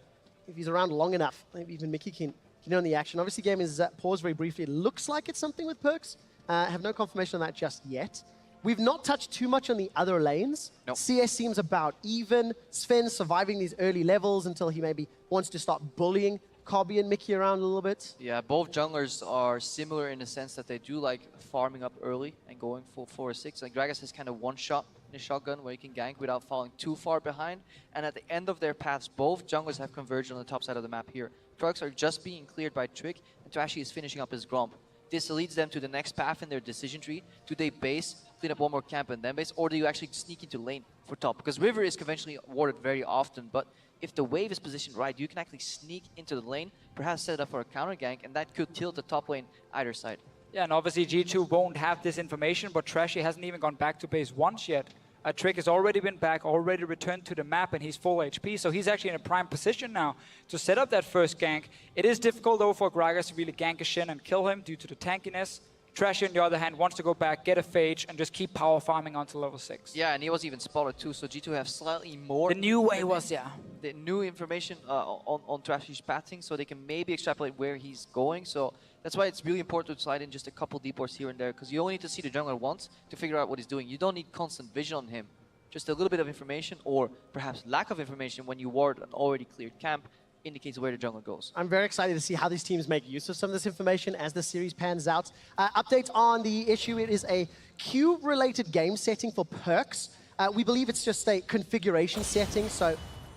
If he's around long enough, maybe even Mickey can get on the action. Obviously, game is paused very briefly. It looks like it's something with perks. I have no confirmation on that just yet. We've not touched too much on the other lanes. Nope. CS seems about even. Sven surviving these early levels until he maybe wants to start bullying Cobby and Mickey around a little bit. Yeah, both junglers are similar in the sense that they do like farming up early and going full 4 or 6. Like Gragas has kind of one shot in a shotgun where he can gank without falling too far behind. And at the end of their paths, both junglers have converged on the top side of the map here. Trucks are just being cleared by Trick, and Trashy is finishing up his Gromp. This leads them to the next path in their decision tree. Do they base, clean up one more camp and then base, or do you actually sneak into lane for top? Because River is conventionally warded very often, but if the wave is positioned right, you can actually sneak into the lane, perhaps set it up for a counter gank, and that could tilt the top lane either side. Yeah, and obviously G2 won't have this information, but Trashy hasn't even gone back to base once yet. Trick has already been back, already returned to the map, and he's full HP, so he's actually in a prime position now to set up that first gank. It is difficult, though, for Gragas to really gank a Shen and kill him due to the tankiness. Trashy, on the other hand, wants to go back, get a Phage, and just keep power farming until level 6. Yeah, and he was even spotted too, so G2 have slightly more... The new way was, yeah. The new information on Trashy's pathing, so they can maybe extrapolate where he's going, so that's why it's really important to slide in just a couple deep wards here and there, because you only need to see the jungler once to figure out what he's doing. You don't need constant vision on him. Just a little bit of information, or perhaps lack of information when you ward an already cleared camp, indicates where the jungler goes. I'm very excited to see how these teams make use of some of this information as the series pans out. Update on the issue, it is a queue-related game setting for perks. We believe it's just a configuration setting, so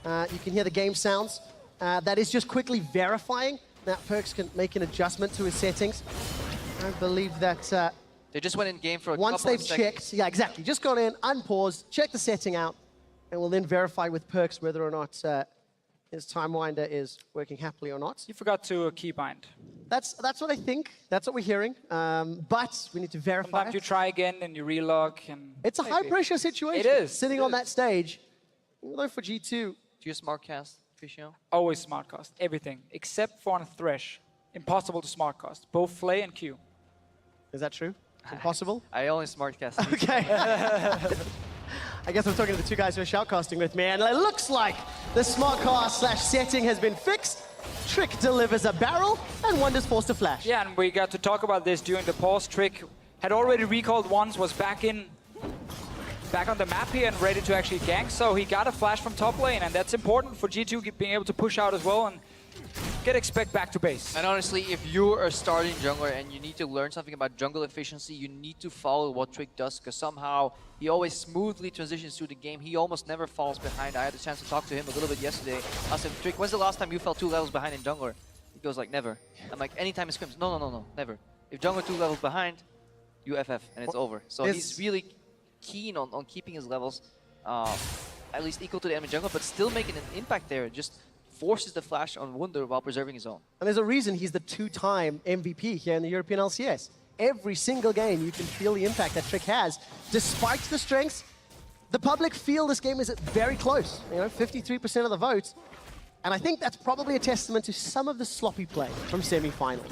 you can hear the game sounds. That is just quickly verifying that perks can make an adjustment to his settings. I believe that... they just went in game for a once couple they've of seconds. checked, yeah, exactly. Just gone in, unpaused, check the setting out, and we'll then verify with perks whether or not his time winder is working happily or not. You forgot to keybind. That's what I think. That's what we're hearing. But we need to verify. Sometimes you try again and you relog. And it's a high-pressure situation. It is. Sitting on that stage. Although for G2... Do you smartcast, Fisio? Always smartcast. Everything. Except for on a Thresh. Impossible to smartcast. Both Flay and Q. Is that true? Impossible? I only smartcast. Okay. I guess I'm talking to the two guys who are shoutcasting with me, and it looks like the smartcast / setting has been fixed. Trick delivers a barrel, and Wonder's forced to flash. Yeah, and we got to talk about this during the pause. Trick had already recalled once, was back on the map here and ready to actually gank, so he got a flash from top lane, and that's important for G2 being able to push out as well and get expect back to base. And honestly, if you're a starting jungler and you need to learn something about jungle efficiency, you need to follow what Trick does, because somehow he always smoothly transitions through the game. He almost never falls behind. I had a chance to talk to him a little bit yesterday. I asked him, Trick, when's the last time you fell 2 levels behind in jungler? He goes like, never. I'm like, anytime he scrims, no, never. If jungler 2 levels behind, you FF and it's over. So he's really keen on keeping his levels at least equal to the enemy jungler, but still making an impact there. Just forces the flash on Wunder while preserving his own. And there's a reason he's the 2-time MVP here in the European LCS. Every single game, you can feel the impact that Trick has. Despite the strengths, the public feel this game is very close. 53% of the votes. And I think that's probably a testament to some of the sloppy play from semi-finals,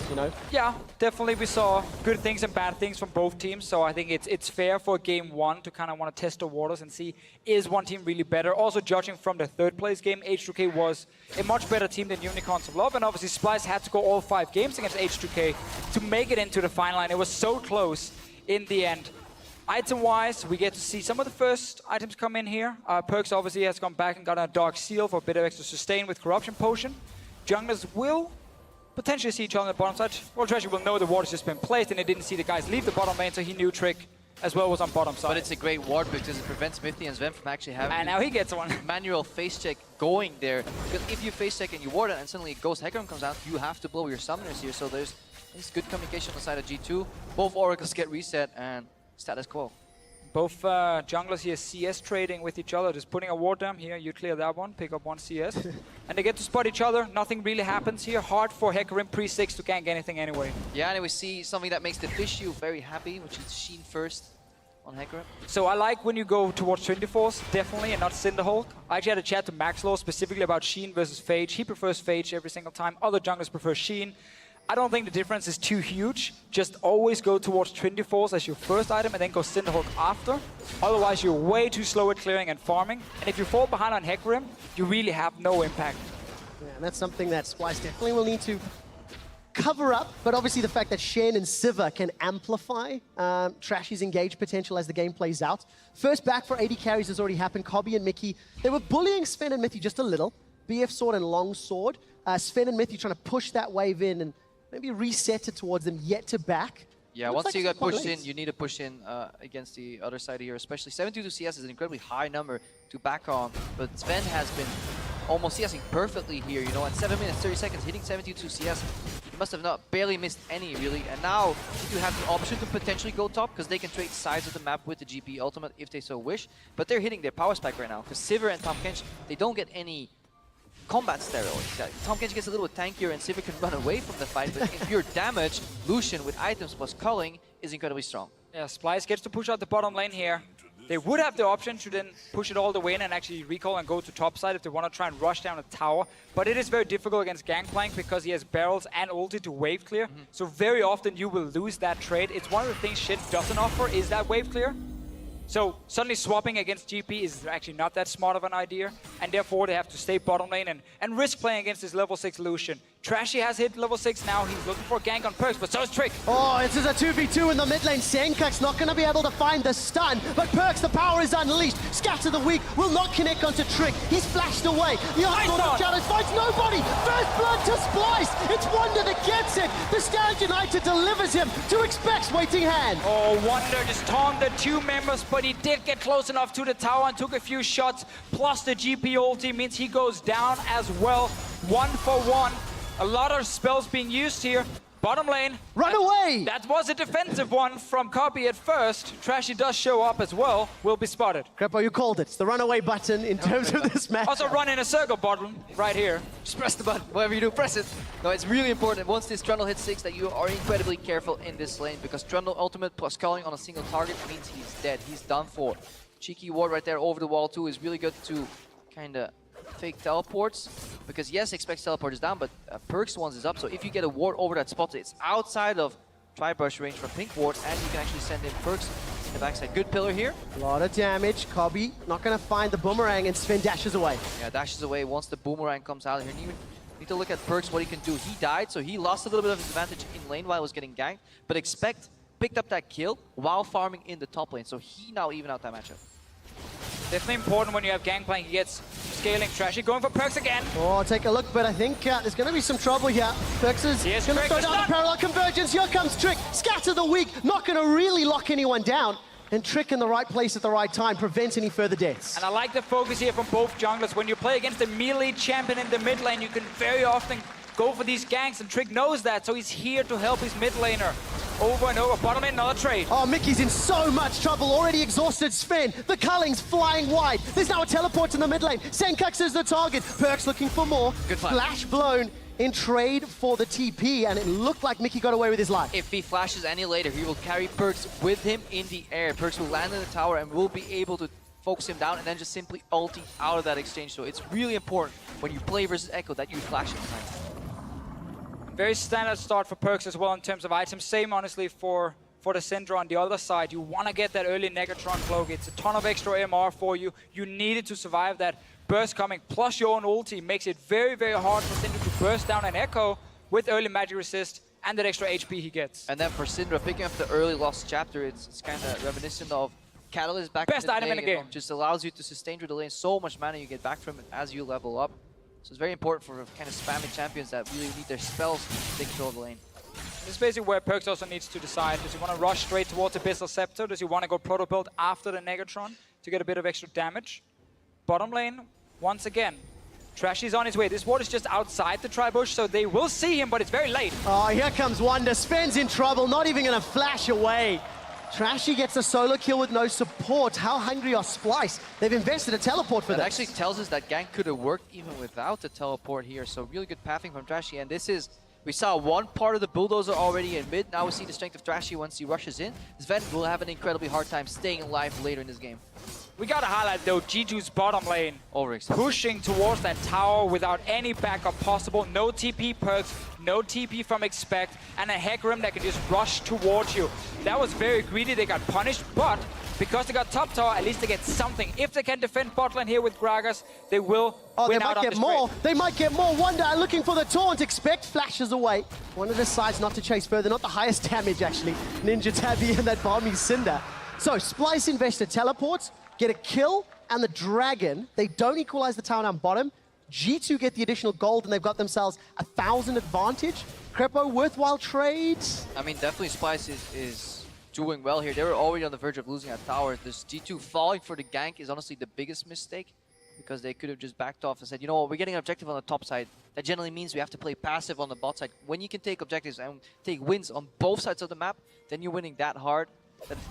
Yeah, definitely we saw good things and bad things from both teams, so I think it's fair for game one to kind of want to test the waters and see, is one team really better? Also judging from the third place game, H2K was a much better team than Unicorns of Love, and obviously Splyce had to go all 5 games against H2K to make it into the final, and it was so close in the end. Item-wise, we get to see some of the first items come in here. Perks obviously has gone back and got a Dark Seal for a bit of extra sustain with Corruption Potion. Junglers will potentially see each other on the bottom side. Well, Treasure will know the ward has just been placed and they didn't see the guys leave the bottom lane, so he knew Trick as well was on bottom side. But it's a great ward because it prevents Smithy and Sven from actually having and now he gets one. Manual face check going there. Because if you face check and you ward it and suddenly Ghost Hecarim comes out, you have to blow your summoners here. So there's good communication on the side of G2. Both Oracles get reset and status quo. Both junglers here CS trading with each other, just putting a ward down here, you clear that one, pick up 1 CS. And they get to spot each other, nothing really happens here. Hard for Hecarim pre-6 to gank anything anyway. Yeah, and we see something that makes the Fishu very happy, which is Sheen first on Hecarim. So I like when you go towards 24s, definitely, and not Cinderhulk. I actually had a chat to Maxlaw specifically about Sheen versus Phage. He prefers Phage every single time. Other junglers prefer Sheen. I don't think the difference is too huge. Just always go towards 24s as your first item and then go Cinderhulk after. Otherwise, you're way too slow at clearing and farming. And if you fall behind on Hecarim, you really have no impact. Yeah, and that's something that Splyce definitely will need to cover up, but obviously the fact that Shen and Sivir can amplify Trashy's engaged potential as the game plays out. First back for AD carries has already happened. Kobbe and Mickey, they were bullying Sven and Mithy just a little. BF Sword and Long Sword. Sven and Mithy trying to push that wave in and maybe reset it towards them, yet to back. Yeah, once you get pushed in, you need to push in against the other side here, especially 72 CS is an incredibly high number to back on, but Sven has been almost CSing perfectly here, you know, at 7 minutes, 30 seconds, hitting 72 CS. He must have not barely missed any, really, and now you have the option to potentially go top, because they can trade sides of the map with the GP ultimate if they so wish, but they're hitting their power spike right now, because Sivir and Tahm Kench, they don't get any combat steroids. Tahm Kench gets a little tankier and Sivir can run away from the fight, but in pure damage, Lucian with items plus culling is incredibly strong. Yeah, Splyce gets to push out the bottom lane here. They would have the option to then push it all the way in and actually recall and go to top side if they want to try and rush down a tower. But it is very difficult against Gangplank because he has barrels and ulti to wave clear. So very often you will lose that trade. It's one of the things Shen doesn't offer is that wave clear. So suddenly swapping against GP is actually not that smart of an idea, and therefore they have to stay bottom lane and risk playing against this level 6 Lucian. Trashy has hit level 6 now, he's looking for a gank on Perkz, but so is Trick. Oh, this is a 2v2 in the mid lane. Senkuk's not going to be able to find the stun, but Perkz, the power is unleashed. Scatter the Weak will not connect onto Trick. He's flashed away. The onslaught challenge finds nobody. First blood to Splyce. It's Wonder that gets it. The Stand United delivers him to Expect's waiting hand. Oh, Wonder just taunted 2 members, but he did get close enough to the tower and took a few shots. Plus the GP ulti means he goes down as well. 1 for 1. A lot of spells being used here. Bottom lane. Run away! That was a defensive one from Kobbe at first. Trashy does show up as well. Will be spotted. Crepo, you called it. It's the runaway button in terms of this match. Also run in a circle bottom right here. Just press the button. Whatever you do, press it. No, it's really important once this Trundle hits 6 that you are incredibly careful in this lane, because Trundle ultimate plus culling on a single target means he's dead. He's done for. Cheeky ward right there over the wall too is really good to kind of fake teleports, because yes, Expect's teleport is down, but Perkz ones is up, so if you get a ward over that spot, it's outside of Tri-Brush range from Pink Ward, and you can actually send in Perkz in the backside. Good pillar here. A lot of damage. Kobbe not going to find the boomerang, and Sven dashes away. Yeah, dashes away once the boomerang comes out here. You need to look at Perkz, what he can do. He died, so he lost a little bit of his advantage in lane while he was getting ganked, but Expect picked up that kill while farming in the top lane, so he now even out that matchup. Definitely important when you have Gangplank. He gets scaling. Trashy going for Perkz again. Oh, take a look, but I think there's going to be some trouble here. Perkz is going to throw down the parallel convergence. Here comes Trick. Scatter the Weak. Not going to really lock anyone down. And Trick in the right place at the right time prevents any further deaths. And I like the focus here from both junglers. When you play against a melee champion in the mid lane, you can very often go for these ganks, and Trick knows that, so he's here to help his mid laner. Over and over, bottom lane, another trade. Oh, Mickey's in so much trouble, already exhausted Sven. The culling's flying wide. There's now a teleport in the mid lane. Senkuk's is the target. Perkz looking for more. Good fight. Flash blown in trade for the TP, and it looked like Mickey got away with his life. If he flashes any later, he will carry Perkz with him in the air. Perkz will land in the tower and will be able to focus him down and then just simply ulti out of that exchange. So it's really important when you play versus Echo that you flash him behind. Very standard start for Perkz as well in terms of items. Same, honestly, for the Syndra on the other side. You want to get that early Negatron cloak. It's a ton of extra MR for you. You needed to survive that burst coming. Plus your own ulti makes it very, very hard for Syndra to burst down an Echo with early magic resist and that extra HP he gets. And then for Syndra, picking up the early lost chapter, it's kind of reminiscent of Catalyst back Best in the item day. in the game. It just allows you to sustain through the lane. So much mana you get back from it as you level up. So it's very important for kind of spamming champions that really need their spells to take control of the lane. This is basically where Perkz also needs to decide. Does he want to rush straight towards Abyssal Scepter? Does he want to go proto build after the Negatron to get a bit of extra damage? Bottom lane, once again, Trashy's on his way. This ward is just outside the Tri-Bush, so they will see him, but it's very late. Oh, here comes Wonder. Sven's in trouble, not even going to flash away. Trashy gets a solo kill with no support. How hungry are Splyce? They've invested a teleport for that. That actually tells us that gank could have worked even without the teleport here. So really good pathing from Trashy. And this is, We saw one part of the Bulldozer already in mid. Now we see the strength of Trashy once he rushes in. Sven will have an incredibly hard time staying alive later in this game. We gotta highlight though G2's bottom lane. Overextended. Pushing towards that tower without any backup possible. No TP perks, no TP from Expect, and a Hecarim that can just rush towards you. That was very greedy, they got punished, but because they got top tower, at least they get something. If they can defend bot lane here with Gragas, they will win out on this trade. They might get more. Wonder looking for the taunt. Expect flashes away. One of decides not to chase further. Not the highest damage, actually. Ninja Tabby and that Balmy Cinder. So Splyce invested teleports, get a kill, and the Dragon. They don't equalize the tower down bottom. G2 get the additional gold, and they've got themselves 1,000 advantage. Crepo, worthwhile trades? I mean, definitely Splyce is doing well here. They were already on the verge of losing that tower. This G2 falling for the gank is honestly the biggest mistake, because they could have just backed off and said, you know what, we're getting an objective on the top side. That generally means we have to play passive on the bot side. When you can take objectives and take wins on both sides of the map, then you're winning that hard.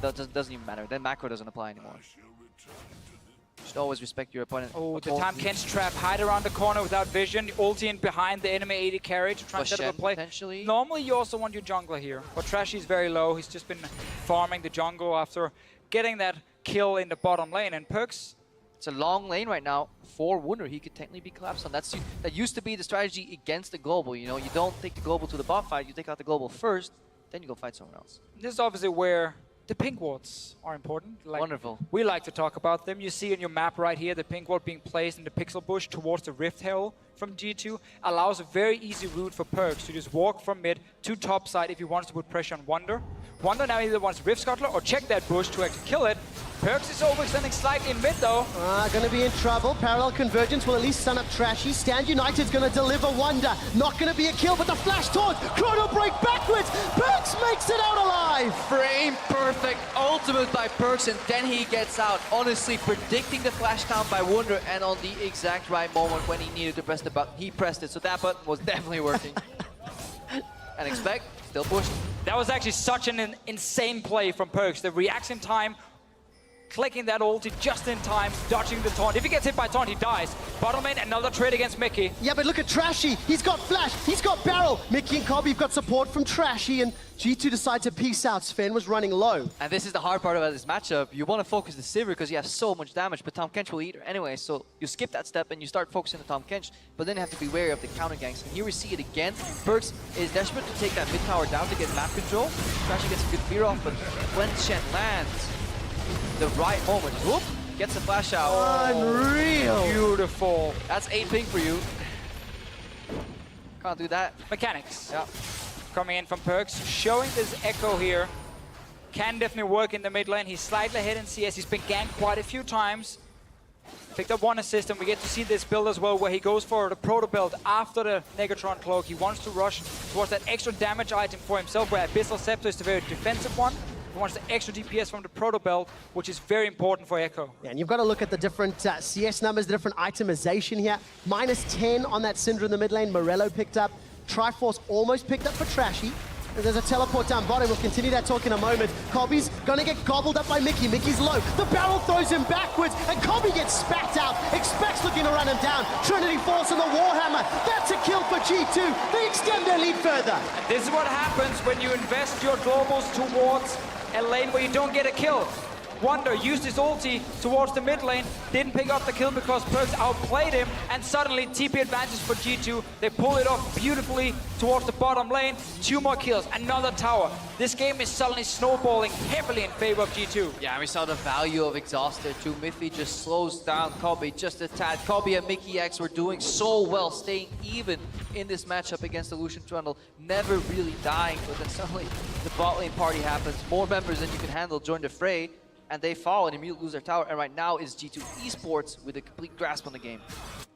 That doesn't even matter. Then macro doesn't apply anymore. You should always respect your opponent. Oh, the time Ken's trap, hide around the corner without vision, ulti in behind the enemy AD carry to try and set up a play. Potentially. Normally you also want your jungler here, but Trashy's very low. He's just been farming the jungle after getting that kill in the bottom lane, and Perks. It's a long lane right now for Wunder. He could technically be collapsed on. That used to be the strategy against the global. You know, you don't take the global to the bot fight. You take out the global first, then you go fight someone else. This is obviously where the pink wards are important. Like, wonderful. We like to talk about them. You see in your map right here, the pink ward being placed in the pixel bush towards the Rift Herald from G2 allows a very easy route for Perks to just walk from mid to top side if he wants to put pressure on Wunder. Wunder now either wants Rift Scuttler or check that bush to actually kill it. Perks is overextending slightly in mid though. Gonna be in trouble. Parallel Convergence will at least stun up Trashy. Stand United's gonna deliver Wonder. Not gonna be a kill, but the flash taunt. Chrono break backwards. Perks makes it out alive. Frame perfect ultimate by Perks, and then he gets out. Honestly, predicting the flash count by Wunder, and on the exact right moment when he needed to press the button, he pressed it. So that button was definitely working. And Expect, still pushed. That was actually such an insane play from Perks. The reaction time, clicking that ulti just in time, dodging the taunt. If he gets hit by taunt, he dies. Bottom lane, another trade against Mickey. Yeah, but look at Trashy. He's got flash. He's got barrel. Mickey and Kobe have got support from Trashy, and G2 decides to peace out. Sven was running low. And this is the hard part about this matchup. You want to focus the Sivir because you have so much damage, but Tahm Kench will eat her anyway. So you skip that step and you start focusing on Tahm Kench, but then you have to be wary of the counter ganks. And here we see it again. Perks is desperate to take that mid tower down to get map control. Trashy gets a good fear off, but when Shen lands, the right moment, whoop, gets the flash out. Unreal. Beautiful. That's 8 ping for you. Can't do that. Mechanics. Yeah. Coming in from Perks, showing this echo here. Can definitely work in the mid lane. He's slightly ahead in CS. He's been ganked quite a few times. Picked up 1 assist, and we get to see this build as well, where he goes for the proto build after the Negatron cloak. He wants to rush towards that extra damage item for himself, where Abyssal Scepter is the very defensive one. He wants the extra DPS from the proto belt, which is very important for Echo. Yeah, and you've got to look at the different CS numbers, the different itemization here. -10 on that Syndra in the mid lane. Morello picked up. Triforce almost picked up for Trashy. And there's a teleport down bottom. We'll continue that talk in a moment. Kobe's gonna get gobbled up by Mickey. Mickey's low. The barrel throws him backwards, and Kobe gets spat out. Expects looking to run him down. Trinity falls on the Warhammer. That's a kill for G2. They extend their lead further. And this is what happens when you invest your globals towards a lane where you don't get a kill. Wunder used his ulti towards the mid lane, didn't pick up the kill because Perks outplayed him, and suddenly TP advantage for G2. They pull it off beautifully towards the bottom lane. 2 more kills, another tower. This game is suddenly snowballing heavily in favor of G2. Yeah, we saw the value of Exhauster too. Miffy just slows down Kobe just a tad. Kobe and Mickey X were doing so well, staying even in this matchup against the Lucian Trundle, never really dying, but then suddenly the bot lane party happens. More members than you can handle join the fray, and they fall and immediately lose their tower. And right now is G2 Esports with a complete grasp on the game.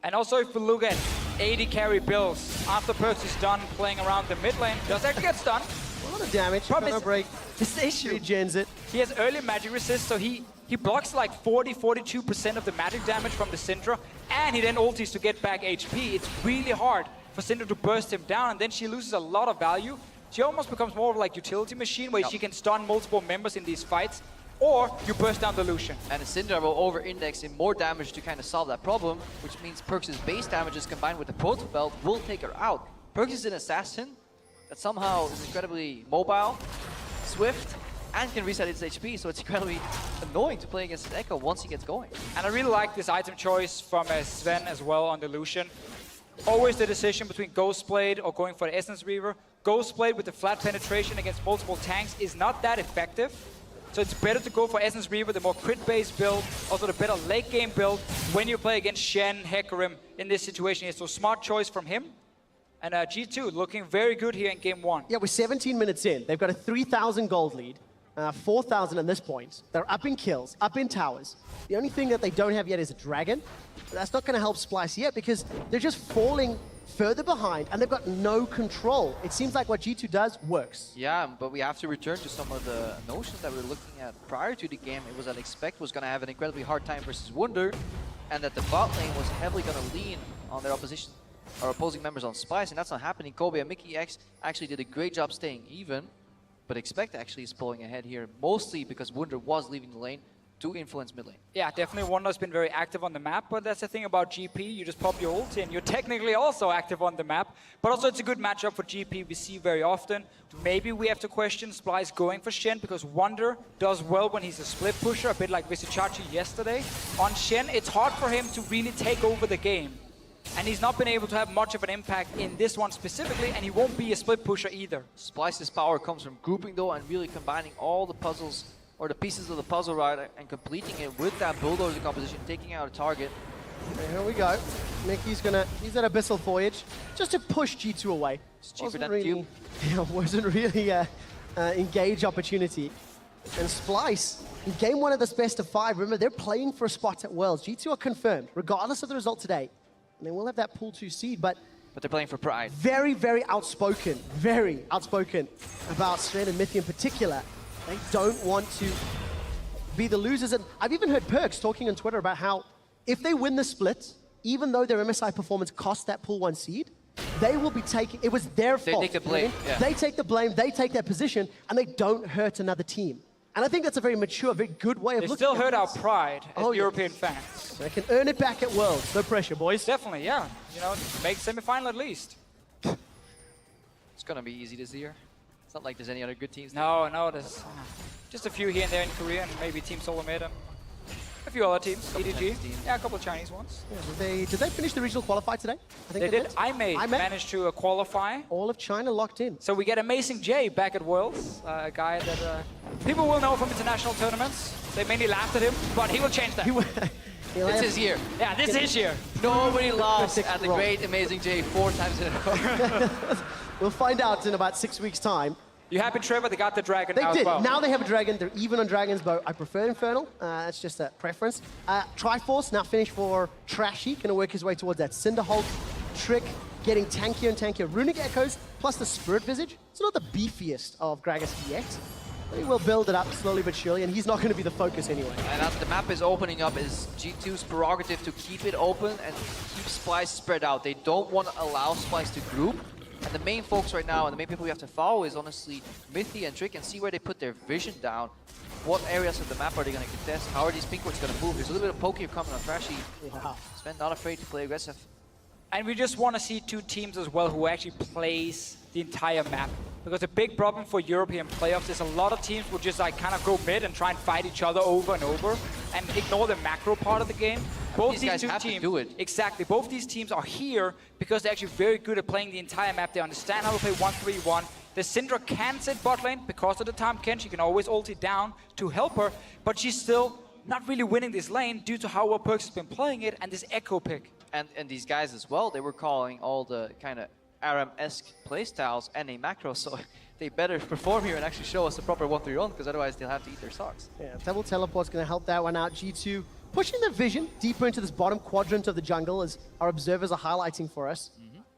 And also if we look at AD carry builds, after Perks is done playing around the mid lane, does actually get stunned. A lot of damage. Problem Gonna break. This issue. Regens it. He has early magic resist, so he blocks like 42% of the magic damage from the Syndra, and he then ultis to get back HP. It's really hard for Syndra to burst him down, and then she loses a lot of value. She almost becomes more of like utility machine, where she can stun multiple members in these fights, or you burst down the Lucian. And the Syndra will over-index in more damage to kind of solve that problem, which means Perks' base damages combined with the Proto Belt will take her out. Perks is an assassin, that somehow is incredibly mobile, swift, and can reset its HP, so it's incredibly annoying to play against Echo once he gets going. And I really like this item choice from Sven as well on the Lucian. Always the decision between Ghostblade or going for the Essence Reaver. Ghostblade with the flat penetration against multiple tanks is not that effective. So it's better to go for Essence Reaver, the more crit-based build, also the better late-game build when you play against Shen, Hecarim in this situation here. So smart choice from him. And G2 looking very good here in game 1. Yeah, we're 17 minutes in. They've got a 3,000 gold lead. 4,000 at this point. They're up in kills, up in towers. The only thing that they don't have yet is a dragon. But that's not going to help Splyce yet because they're just falling further behind and they've got no control. It seems like what G2 does works. Yeah, but we have to return to some of the notions that we were looking at prior to the game. It was that Expect was going to have an incredibly hard time versus Wunder, and that the bot lane was heavily going to lean on their opposition or opposing members on Splyce, and that's not happening. Kobe and Mickey X actually did a great job staying even. But Expect actually is pulling ahead here, mostly because Wunder was leaving the lane to influence mid lane. Yeah, definitely Wunder's been very active on the map, but that's the thing about GP. You just pop your ulti and you're technically also active on the map. But also it's a good matchup for GP we see very often. Maybe we have to question Splyce going for Shen because Wunder does well when he's a split pusher, a bit like Visichachi yesterday. On Shen, it's hard for him to really take over the game. And he's not been able to have much of an impact in this one specifically, and he won't be a split pusher either. Splyce's power comes from grouping though, and really combining all the puzzles, or the pieces of the puzzle, right, and completing it with that bulldozer composition, taking out a target. Here we go. Mickey's gonna use that Abyssal Voyage just to push G2 away. It's cheaper than Cube. Yeah, wasn't really engage opportunity. And Splyce, in game 1 of this best of 5, remember, they're playing for a spot at Worlds. G2 are confirmed, regardless of the result today. And they will have that pool 2 seed, but they're playing for pride. Very, very outspoken about Sven and Mithy in particular. They don't want to be the losers. And I've even heard Perks talking on Twitter about how if they win the split, even though their MSI performance cost that pool 1 seed, they will be taking, it was their fault. They take the blame. Yeah. They take the blame, they take their position, and they don't hurt another team. And I think that's a very mature, very good way of looking at it. They still hurt our pride as European fans. They can earn it back at Worlds. No pressure, boys. Definitely, yeah. You know, make semi-final at least. It's going to be easy this year. It's not like there's any other good teams. No, there's just a few here and there in Korea, and maybe Team Solomeda. A few other teams, EDG. Yeah, a couple of Chinese ones. Yeah, did they finish the regional qualifier today? I think they did. IMEI managed to qualify. All of China locked in. So we get Amazing J back at Worlds, a guy that people will know from international tournaments. They mainly laughed at him, but he will change that. It's his year. Yeah, this is his year. Nobody laughs at the great Amazing J 4 times in a row. We'll find out in about 6 weeks' time. You happy, Trevor? They got the dragon now as well. Now they have a dragon. They're even on Dragon's Bow. I prefer Infernal. That's just a preference. Triforce now finished for Trashy. Going to work his way towards that Cinderhulk trick. Getting tankier and tankier. Runic Echoes plus the Spirit Visage. It's not the beefiest of Gragas yet. But he will build it up slowly but surely, and he's not going to be the focus anyway. And as the map is opening up, is G2's prerogative to keep it open and keep Splyce spread out. They don't want to allow Splyce to group. And the main folks right now, and the main people we have to follow is honestly Mithy and Trick, and see where they put their vision down. What areas of the map are they going to contest? How are these pink wards going to move? There's a little bit of poke here coming on Trashy. Wow. Sven not afraid to play aggressive. And we just want to see 2 teams as well who actually plays the entire map. Because the big problem for European playoffs is a lot of teams will just like kind of go mid and try and fight each other over and over and ignore the macro part of the game. Both these guys have to do it. Exactly. Both these teams are here because they're actually very good at playing the entire map. They understand how to play 1-3-1. The Syndra can sit bot lane because of the Tahm Kench. She can always ult it down to help her, but she's still not really winning this lane due to how well Perks has been playing it and this Echo pick. And these guys as well, they were calling all the kind of Aram-esque playstyles and a macro, so they better perform here and actually show us a proper 1-3-1, because otherwise they'll have to eat their socks. Yeah, double teleport's going to help that one out. G2 pushing the vision deeper into this bottom quadrant of the jungle, as our observers are highlighting for us.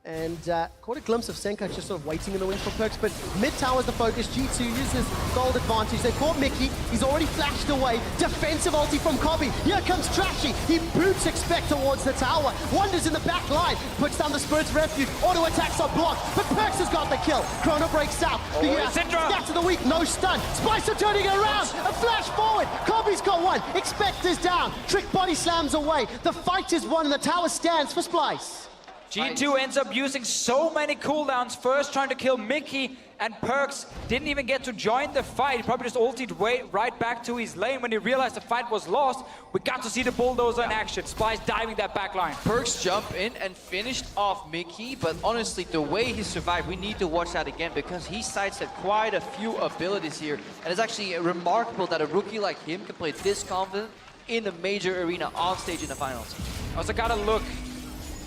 And caught a glimpse of Senka just sort of waiting in the wings for Perks, but mid tower is the focus. G2 uses gold advantage. They caught Mickey. He's already flashed away. Defensive ulti from Kobe. Here comes Trashy. He boots Expect towards the tower. Wanders in the back line. Puts down the Spirit's Refuge. Auto attacks are blocked, but Perks has got the kill. Chrono breaks out. Stats of the week, no stun. Splyce are turning it around. A flash forward. Kobe's got one. Expect is down. Trick body slams away. The fight is won and the tower stands for Splyce. G2 ends up using so many cooldowns, first trying to kill Mickey, and Perkz didn't even get to join the fight. He probably just ulted right back to his lane when he realized the fight was lost. We got to see the bulldozer in action. Splyce diving that back line. Perkz jumped in and finished off Mickey, but honestly, the way he survived, we need to watch that again because he sidestepped quite a few abilities here. And it's actually remarkable that a rookie like him can play this confident in a major arena on stage in the finals. Also gotta look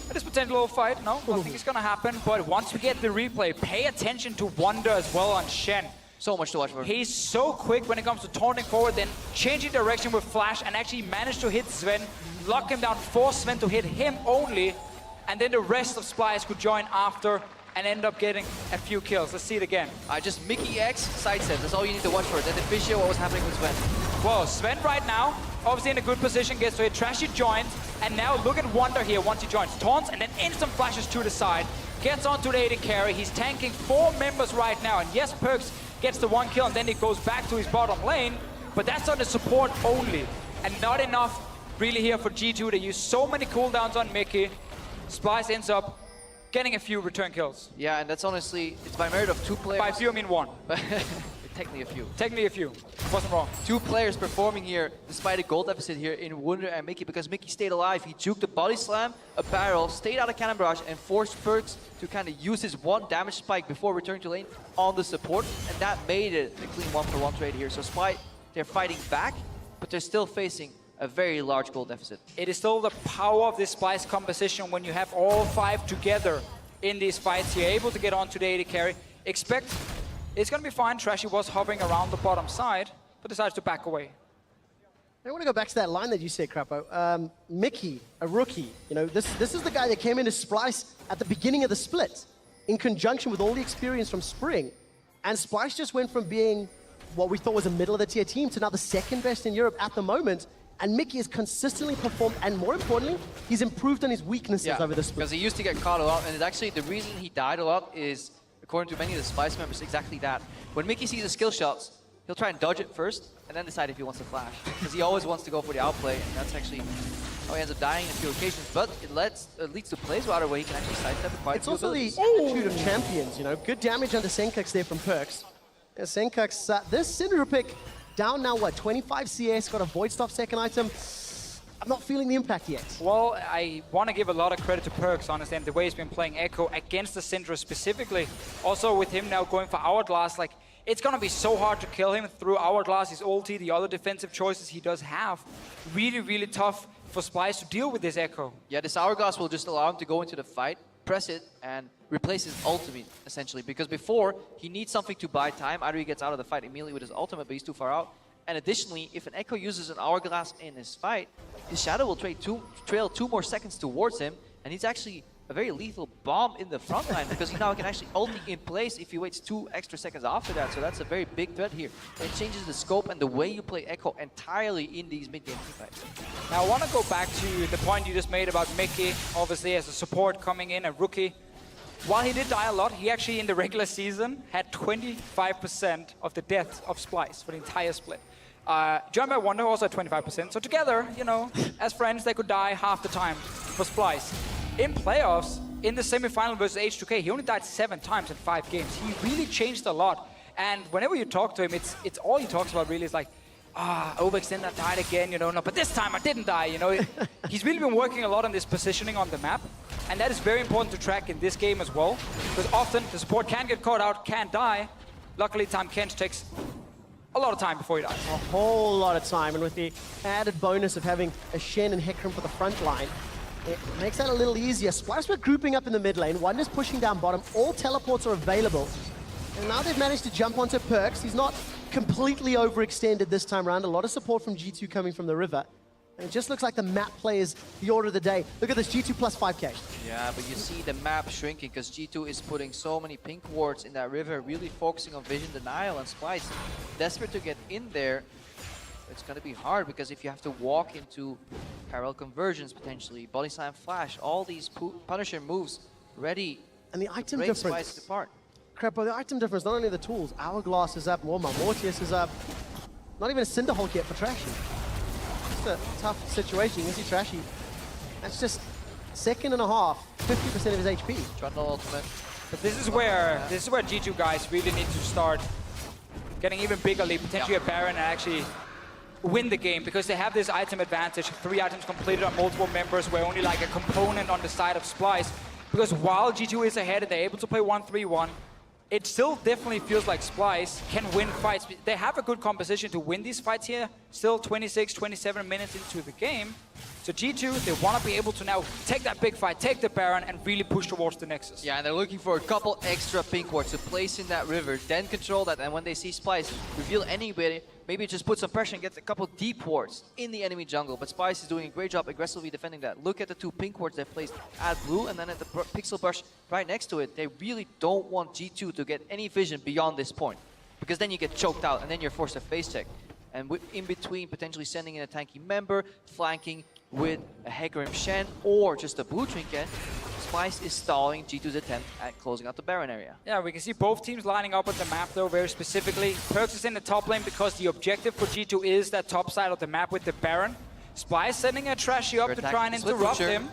at this potential little fight. No, nothing is gonna happen. But once we get the replay, pay attention to Wonder as well on Shen. So much to watch for. He's so quick when it comes to taunting forward, then changing direction with Flash and actually managed to hit Sven, lock him down, force Sven to hit him only, and then the rest of Splyce could join after and end up getting a few kills. Let's see it again. Just Mickey X sidestep. That's all you need to watch for. Then appreciate what was happening with Sven. Well, Sven right now, obviously in a good position, gets to hit. Trashy joins, and now look at Wonder here once he joins. Taunts and then instant flashes to the side. Gets onto the AD carry. He's tanking 4 members right now. And yes, Perkz gets the 1 kill, and then he goes back to his bottom lane. But that's on the support only. And not enough really here for G2. They use so many cooldowns on Mickey. Splyce ends up getting a few return kills. Yeah, and that's honestly, it's by merit of 2 players. By few, I mean 1. Technically a few. Technically a few. Wasn't wrong. 2 players performing here despite a gold deficit here in Wonder and Mickey because Mickey stayed alive. He juked a body slam, a barrel, stayed out of cannon barrage and forced Perkz to kind of use his 1 damage spike before returning to lane on the support. And that made it a clean 1-for-1 trade here. So Splyce, they're fighting back, but they're still facing a very large gold deficit. It is still the power of this Splyce composition when you have all 5 together in these fights. You're able to get onto the AD carry. Expect it's going to be fine. Trashy was hovering around the bottom side, but decides to back away. I want to go back to that line that you said, Crapo. Mickey, a rookie, you know, this is the guy that came into Splyce at the beginning of the split, in conjunction with all the experience from Spring. And Splyce just went from being what we thought was a middle-of-the-tier team to now the 2nd best in Europe at the moment. And Mickey has consistently performed, and more importantly, he's improved on his weaknesses over the split. Because he used to get caught a lot, and it's actually the reason he died a lot is, according to many of the Splyce members, exactly that. When Mickey sees the skill shots, he'll try and dodge it first, and then decide if he wants to flash. Because he always wants to go for the outplay, and that's actually how he ends up dying in a few occasions. But it leads to plays where he can actually sidestep it quite. It's also the attitude of champions, you know. Good damage under Senkux there from Perkz. Senkux, this Syndra pick, down now, what, 25 CS, got a Void Staff 2nd item. I'm not feeling the impact yet. Well, I want to give a lot of credit to Perkz, honestly, and the way he's been playing Echo against the Syndra specifically. Also with him now going for Hourglass, like, it's going to be so hard to kill him through Hourglass, his ulti, the other defensive choices he does have. Really, really tough for Splyce to deal with this Echo. Yeah, this Hourglass will just allow him to go into the fight, press it, and replace his ultimate, essentially. Because before, he needs something to buy time. Either he gets out of the fight immediately with his ultimate, but he's too far out. And additionally, if an Echo uses an Hourglass in his fight, his Shadow will trail 2 more seconds towards him, and he's actually a very lethal bomb in the front line because he now can actually ulti in place if he waits 2 extra seconds after that. So that's a very big threat here. It changes the scope and the way you play Echo entirely in these mid-game teamfights. Now I want to go back to the point you just made about Mickey, obviously as a support coming in, a rookie. While he did die a lot, he actually in the regular season had 25% of the deaths of Splyce for the entire split. Joined by Wonder also at 25%. So together, you know, as friends, they could die half the time for Splyce. In playoffs, in the semifinal versus H2K, he only died 7 times in 5 games. He really changed a lot. And whenever you talk to him, it's all he talks about really is like, overextended, I died again, you know, no, but this time I didn't die, you know. He's really been working a lot on this positioning on the map. And that is very important to track in this game as well. Because often the support can get caught out, can die. Luckily, Tahm Kench takes a lot of time before he dies. A whole lot of time, and with the added bonus of having a Shen and Hecarim for the front line, it makes that a little easier. Splyce were grouping up in the mid lane, Wonder's pushing down bottom, all teleports are available. And now they've managed to jump onto Perkz. He's not completely overextended this time around. A lot of support from G2 coming from the river. And it just looks like the map play is the order of the day. Look at this, G2 plus 5k. Yeah, but you see the map shrinking because G2 is putting so many pink wards in that river, really focusing on vision denial, and Splyce desperate to get in there. It's going to be hard because if you have to walk into parallel conversions potentially, body slam flash, all these Punisher moves ready. And the item break difference. Splyce apart. Crapo, the item difference, not only the tools, Hourglass is up, Warma Mortius is up. Not even a Cinderhulk yet for Trashy. It's a tough situation. You can see Trashy. That's just second and a half, 50% of his HP. Trundle ultimate. But this is where G2 guys really need to start getting even bigger lead, potentially a Baron, and actually win the game, because they have this item advantage, 3 items completed on multiple members, where only like a component on the side of Splyce. Because while G2 is ahead and they're able to play 1-3-1, it still definitely feels like Splyce can win fights. They have a good composition to win these fights here. Still 26, 27 minutes into the game. So G2, they want to be able to now take that big fight, take the Baron, and really push towards the Nexus. Yeah, and they're looking for a couple extra pink wards to place in that river, then control that, and when they see Splyce reveal anybody, maybe just put some pressure and get a couple deep wards in the enemy jungle. But Splyce is doing a great job aggressively defending that. Look at the 2 pink wards they placed at blue, and then at the pixel brush right next to it. They really don't want G2 to get any vision beyond this point, because then you get choked out, and then you're forced to face check. And in between, potentially sending in a tanky member, flanking with a Hecarim Shen, or just a blue trinket, Splyce is stalling G2's attempt at closing out the Baron area. Yeah, we can see both teams lining up on the map though, very specifically. Perkz is in the top lane because the objective for G2 is that top side of the map with the Baron. Splyce sending a Trashy up to try and interrupt him.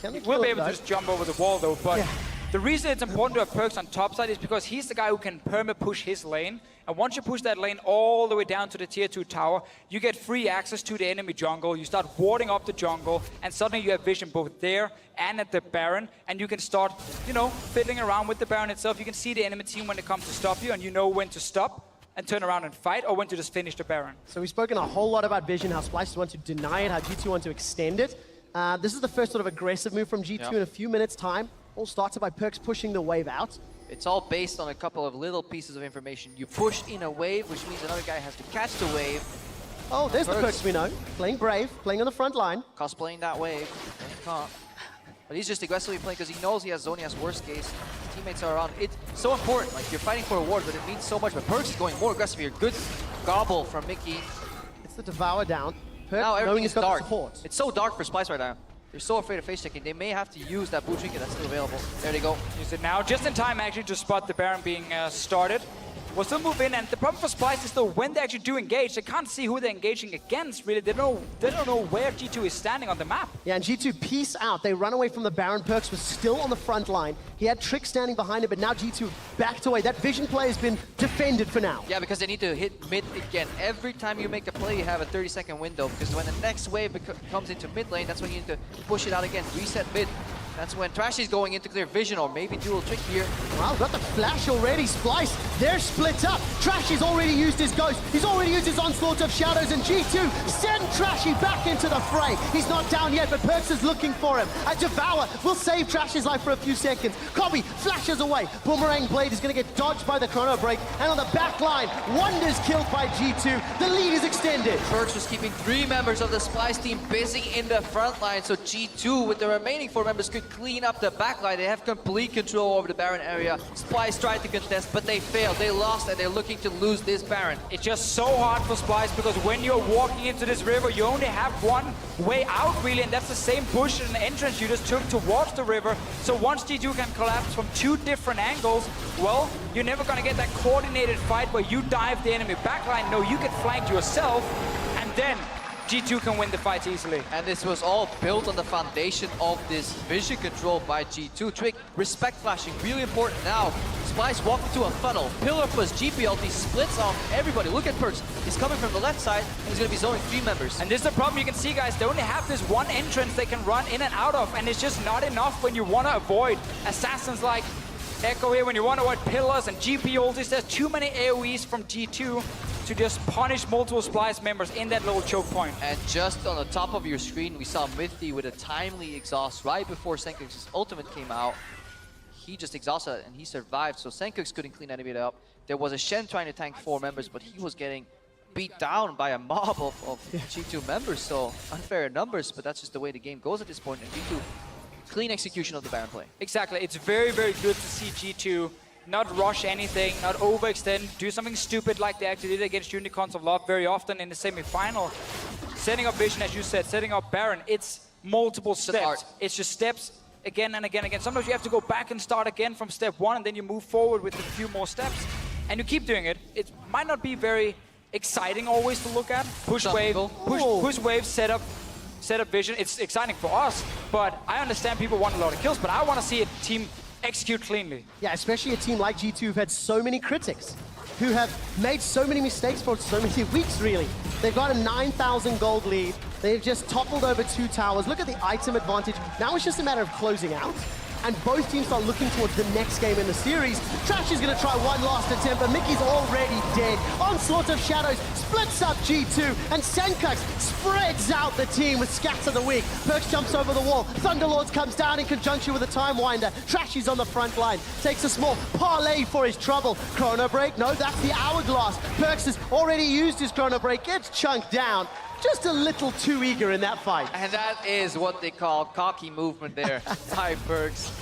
He will be able to just jump over the wall though, but the reason it's important to have Perkz on top side is because he's the guy who can perma-push his lane. And once you push that lane all the way down to the tier 2 tower, you get free access to the enemy jungle. You start warding up the jungle, and suddenly you have vision both there and at the Baron. And you can start, you know, fiddling around with the Baron itself. You can see the enemy team when it comes to stop you, and you know when to stop and turn around and fight, or when to just finish the Baron. So we've spoken a whole lot about vision, how Splyce want to deny it, how G2 want to extend it. This is the first sort of aggressive move from G2 in a few minutes' time. All started by Perkz pushing the wave out. It's all based on a couple of little pieces of information. You push in a wave, which means another guy has to catch the wave. Oh, there's the Perkz we know. Playing brave, playing on the front line. Cosplaying that wave. Can't. But he's just aggressively playing because he knows he has Zhonya's worst case. Teammates are around. It's so important. Like, you're fighting for a ward, but it means so much. But Perkz is going more aggressive here. Good gobble from Mickey. It's the Devour down. Perkz now everything is dark. Support. It's so dark for Splyce right now. They're so afraid of face checking. They may have to use that blue trinket that's still available. There they go. Use it now, just in time actually to spot the Baron being started. We'll still move in, and the problem for Splyce is though when they actually do engage, they can't see who they're engaging against, really. They don't know where G2 is standing on the map. Yeah, and G2 peace out. They run away from the Baron. Perkz was still on the front line. He had Trick standing behind him, but now G2 backed away. That vision play has been defended for now. Yeah, because they need to hit mid again. Every time you make a play, you have a 30-second window, because when the next wave comes into mid lane, that's when you need to push it out again, reset mid. That's when Trashy's going into clear vision, or maybe dual trick here. Wow, got the flash already. Splyce, they're split up. Trashy's already used his ghost. He's already used his onslaught of shadows, and G2 send Trashy back into the fray. He's not down yet, but Perkz is looking for him. A Devour will save Trashy's life for a few seconds. Kobe flashes away. Boomerang Blade is going to get dodged by the chrono break, and on the back line, Wonder's killed by G2. The lead is extended. Perkz was keeping 3 members of the Splyce team busy in the front line, so G2 with the remaining 4 members could clean up the back line. They have complete control over the Baron area. Splyce tried to contest, but they failed. They lost, and they're looking to lose this Baron. It's just so hard for Splyce, because when you're walking into this river, you only have one way out, really, and that's the same push and entrance you just took towards the river. So once G2 can collapse from 2 different angles, well, you're never going to get that coordinated fight where you dive the enemy backline. No, you get flanked yourself, and then G2 can win the fight easily. And this was all built on the foundation of this vision control by G2. Trick, respect flashing, really important now. Splyce walked into a funnel. Pillar plus GP ulti splits off everybody. Look at Perkz. He's coming from the left side, and he's going to be zoning 3 members. And this is the problem you can see, guys. They only have this one entrance they can run in and out of, and it's just not enough when you want to avoid assassins like Echo here, when you want to avoid pillars and GP ultis. There's too many AoEs from G2 to just punish multiple Splyce members in that little choke point. And just on the top of your screen, we saw Mythy with a timely exhaust right before Senkix's ultimate came out. He just exhausted it, and he survived, so Senkix couldn't clean any of it up. There was a Shen trying to tank 4 members, but he was getting beat down by a mob of G2 members, so unfair numbers, but that's just the way the game goes at this point, and G2, clean execution of the Baron play. Exactly, it's very, very good to see G2 not rush anything, not overextend, do something stupid like they actually did against Unicorns of Love very often in the semi-final. Setting up vision, as you said, setting up Baron, it's multiple steps. It's just steps again and again and again. Sometimes you have to go back and start again from step 1, and then you move forward with a few more steps. And you keep doing it. It might not be very exciting always to look at. Push wave, push wave, set up set of vision. It's exciting for us, but I understand people want a lot of kills, but I want to see a team execute cleanly. Yeah, especially a team like G2 who've had so many critics, who have made so many mistakes for so many weeks, really. They've got a 9,000 gold lead. They've just toppled over 2 towers. Look at the item advantage. Now it's just a matter of closing out. And both teams start looking towards the next game in the series. Trash is going to try one last attempt, but Mickey's already dead. Onslaught of Shadows splits up G2, and Senkux spreads out the team with Scats of the Week. Perks jumps over the wall. Thunderlords comes down in conjunction with a Time Winder. Trashy's on the front line. Takes a small parlay for his trouble. Chrono Break, no, that's the Hourglass. Perks has already used his Chrono Break, gets chunked down. Just a little too eager in that fight. And that is what they call cocky movement there by Perks.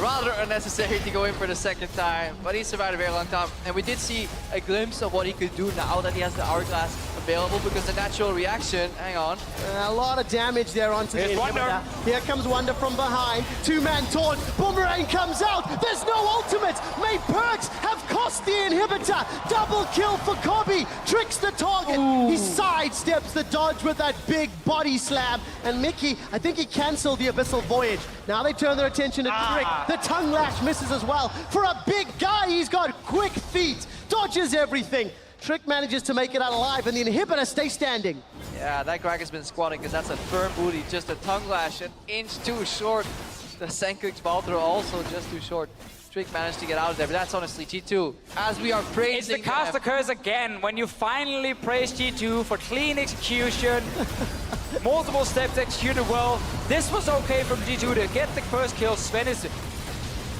Rather unnecessary to go in for the second time, but he survived a very long time. And we did see a glimpse of what he could do now that he has the Hourglass available, because the natural reaction, hang on. A lot of damage there onto the inhibitor. Here comes Wonder from behind. 2-man taunt. Boomerang comes out. There's no ultimate. May Perks have cost the inhibitor. Double kill for Kobe. Tricks the target. Ooh. He sidesteps the dodge with that big body slam. And Mickey, I think he canceled the Abyssal Voyage. Now they turn their attention to Trick. The tongue lash misses as well. For a big guy, he's got quick feet. Dodges everything. Trick manages to make it out alive, and the inhibitor stays standing. Yeah, that Greg has been squatting because that's a firm booty. Just a tongue lash, an inch too short. The Senkux ball throw also just too short. Trick managed to get out of there, but that's honestly G2. As we are praising... It's the caster curse again, when you finally praise G2 for clean execution. Multiple steps executed well. This was okay from G2 to get the first kill. Sven is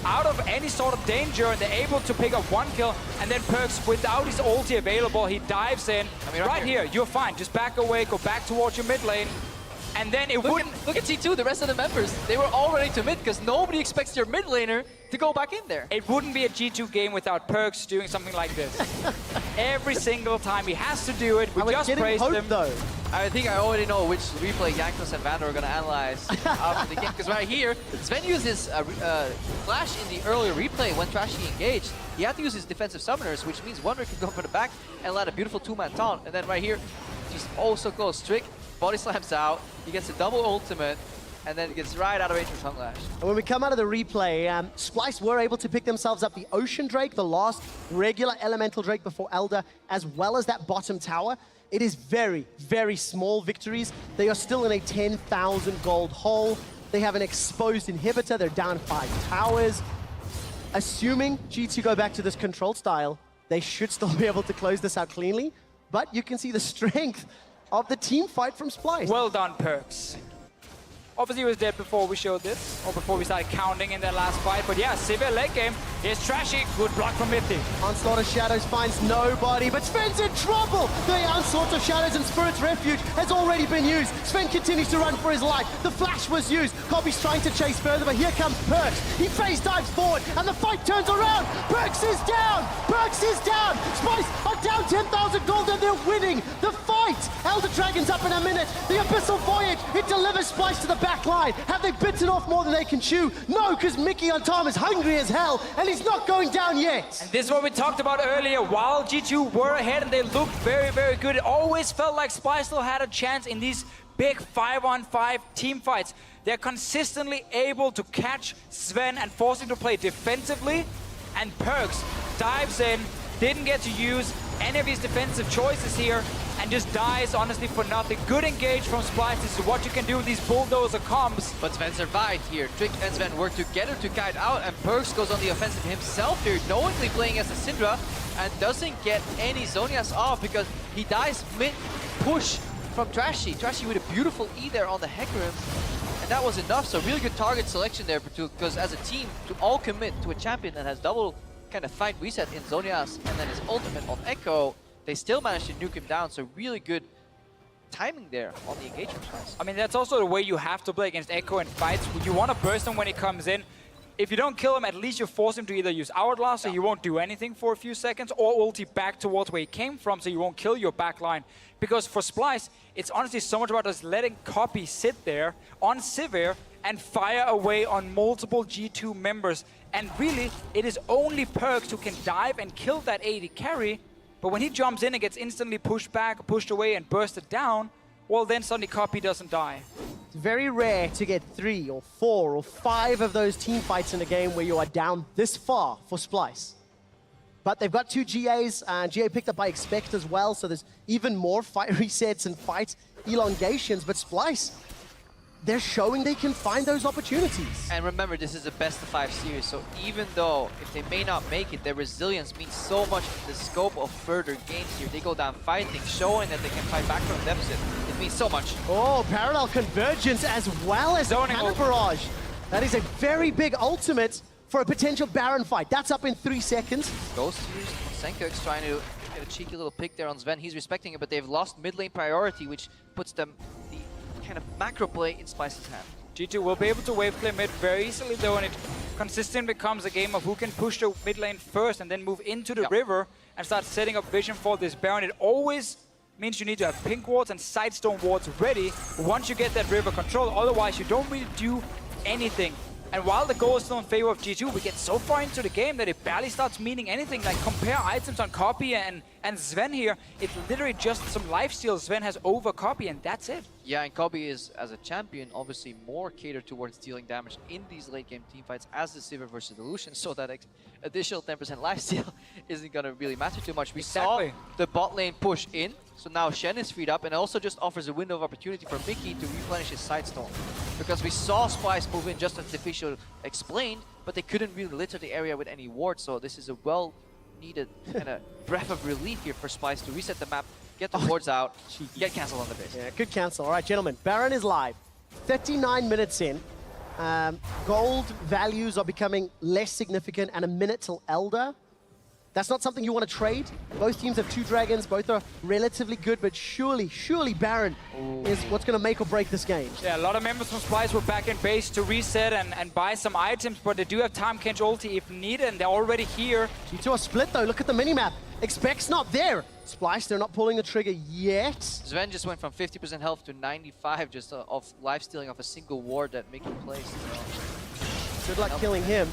out of any sort of danger, and they're able to pick up 1 kill, and then Perks, without his ulti available, he dives in. I mean, right here, you're fine. Just back away, go back towards your mid lane, and then it wouldn't... Look at G2, the rest of the members. They were all ready to mid, because nobody expects your mid laner to go back in there. It wouldn't be a G2 game without Perks doing something like this. Every single time he has to do it. We just praised him. Though. I think I already know which replay Jankos and Vander are going to analyze after the game. Because right here, Sven used his flash in the earlier replay when Trashy engaged. He had to use his defensive summoners, which means Wonder can go for the back and land a beautiful 2-man taunt. And then right here, he's also close. Trick body slams out. He gets a double ultimate, and then it gets right out of range for Tongue Lash. And when we come out of the replay, Splyce were able to pick themselves up the Ocean Drake, the last regular Elemental Drake before Elder, as well as that bottom tower. It is very, very small victories. They are still in a 10,000 gold hole. They have an exposed inhibitor. They're down 5 towers. Assuming G2 go back to this control style, they should still be able to close this out cleanly. But you can see the strength of the team fight from Splyce. Well done, Perks. Obviously, he was dead before we showed this, or before we started counting in that last fight. But yeah, severe late game. Here's Trashy. Good block from Mythic. Onslaught of Shadows finds nobody, but Sven's in trouble! The Onslaught of Shadows and Spirit's Refuge has already been used. Sven continues to run for his life. The flash was used. Kobe's trying to chase further, but here comes Perks. He phase dives forward, and the fight turns around. Perks is down! Perks is down! Splyce are down 10,000 gold, and they're winning the fight! Elder Dragon's up in a minute. The Abyssal Voyage, it delivers Splyce to the back line. Have they bitten off more than they can chew? No, because Mickey on Tom is hungry as hell, and he's not going down yet. And this is what we talked about earlier. While G2 were ahead and they looked very, very good, it always felt like Splyce still had a chance in these big 5-on-5 team fights. They're consistently able to catch Sven and force him to play defensively, and Perks dives in, didn't get to use any of his defensive choices here, and just dies, honestly, for nothing. Good engage from Splyce. This is what you can do with these bulldozer comps. But Sven survived here. Trick and Sven work together to guide out, and Perks goes on the offensive himself here, knowingly playing as a Syndra, and doesn't get any Zhonya's off because he dies mid-push from Trashy. Trashy with a beautiful E there on the Hecarim, and that was enough. So really good target selection there, because as a team, to all commit to a champion that has double kind of fight reset in Zhonya's and then his ultimate on Echo, they still managed to nuke him down, so really good timing there on the engagement side. I mean, that's also the way you have to play against Echo in fights. You want to burst him when he comes in. If you don't kill him, at least you force him to either use Hourglass, so he won't do anything for a few seconds, or ulti back towards where he came from, so you won't kill your backline. Because for Splyce, it's honestly so much about just letting Copy sit there on Sivir and fire away on multiple G2 members. And really, it is only Perks who can dive and kill that AD carry. But when he jumps in and gets instantly pushed back, pushed away, and bursted down, well then suddenly Copy doesn't die. It's very rare to get 3 or 4 or 5 of those team fights in a game where you are down this far for Splyce. But they've got 2 GAs, and GA picked up by Expect as well, so there's even more fight resets and fight elongations. But Splyce, they're showing they can find those opportunities. And remember, this is a best-of-5 series, so even though if they may not make it, their resilience means so much in the scope of further games here. They go down fighting, showing that they can fight back from deficit. It means so much. Oh, parallel convergence as well as Cannon Barrage. That is a very big ultimate for a potential Baron fight. That's up in 3 seconds. Ghost used. Senkuk's trying to get a cheeky little pick there on Sven. He's respecting it, but they've lost mid lane priority, which puts them the kind of macro play in Splyce's hand. G2 will be able to wave clear mid very easily though, and it consistently becomes a game of who can push the mid lane first and then move into the river and start setting up vision for this Baron. It always means you need to have pink wards and sidestone wards ready once you get that river control, otherwise you don't really do anything. And while the goal is still in favor of G2, we get so far into the game that it barely starts meaning anything. Like, compare items on Copy and Sven here. It's literally just some lifesteal Sven has over Copy, and that's it. Yeah, and Copy is, as a champion, obviously more catered towards dealing damage in these late-game teamfights as the Sivir versus Illusion, so that additional 10% lifesteal isn't going to really matter too much. We saw the bot lane push in, so now Shen is freed up, and also just offers a window of opportunity for Mickey to replenish his sidestone. Because we saw Splyce move in just as the official explained, but they couldn't really litter the area with any wards, so this is a well-needed kind of breath of relief here for Splyce to reset the map, get the wards out, get cancel on the base. Yeah, good cancel. All right, gentlemen, Baron is live. 39 minutes in. Gold values are becoming less significant, and a minute till Elder. That's not something you want to trade. Both teams have 2 dragons, both are relatively good, but surely Baron is what's going to make or break this game. Yeah, a lot of members from Splyce were back in base to reset and buy some items, but they do have time Kench ulti if needed, and they're already here. G2 are split though, look at the minimap. Expect's not there. Splyce, they're not pulling the trigger yet. Sven just went from 50% health to 95 just of life-stealing off a single ward that Mickey placed. Good luck killing him.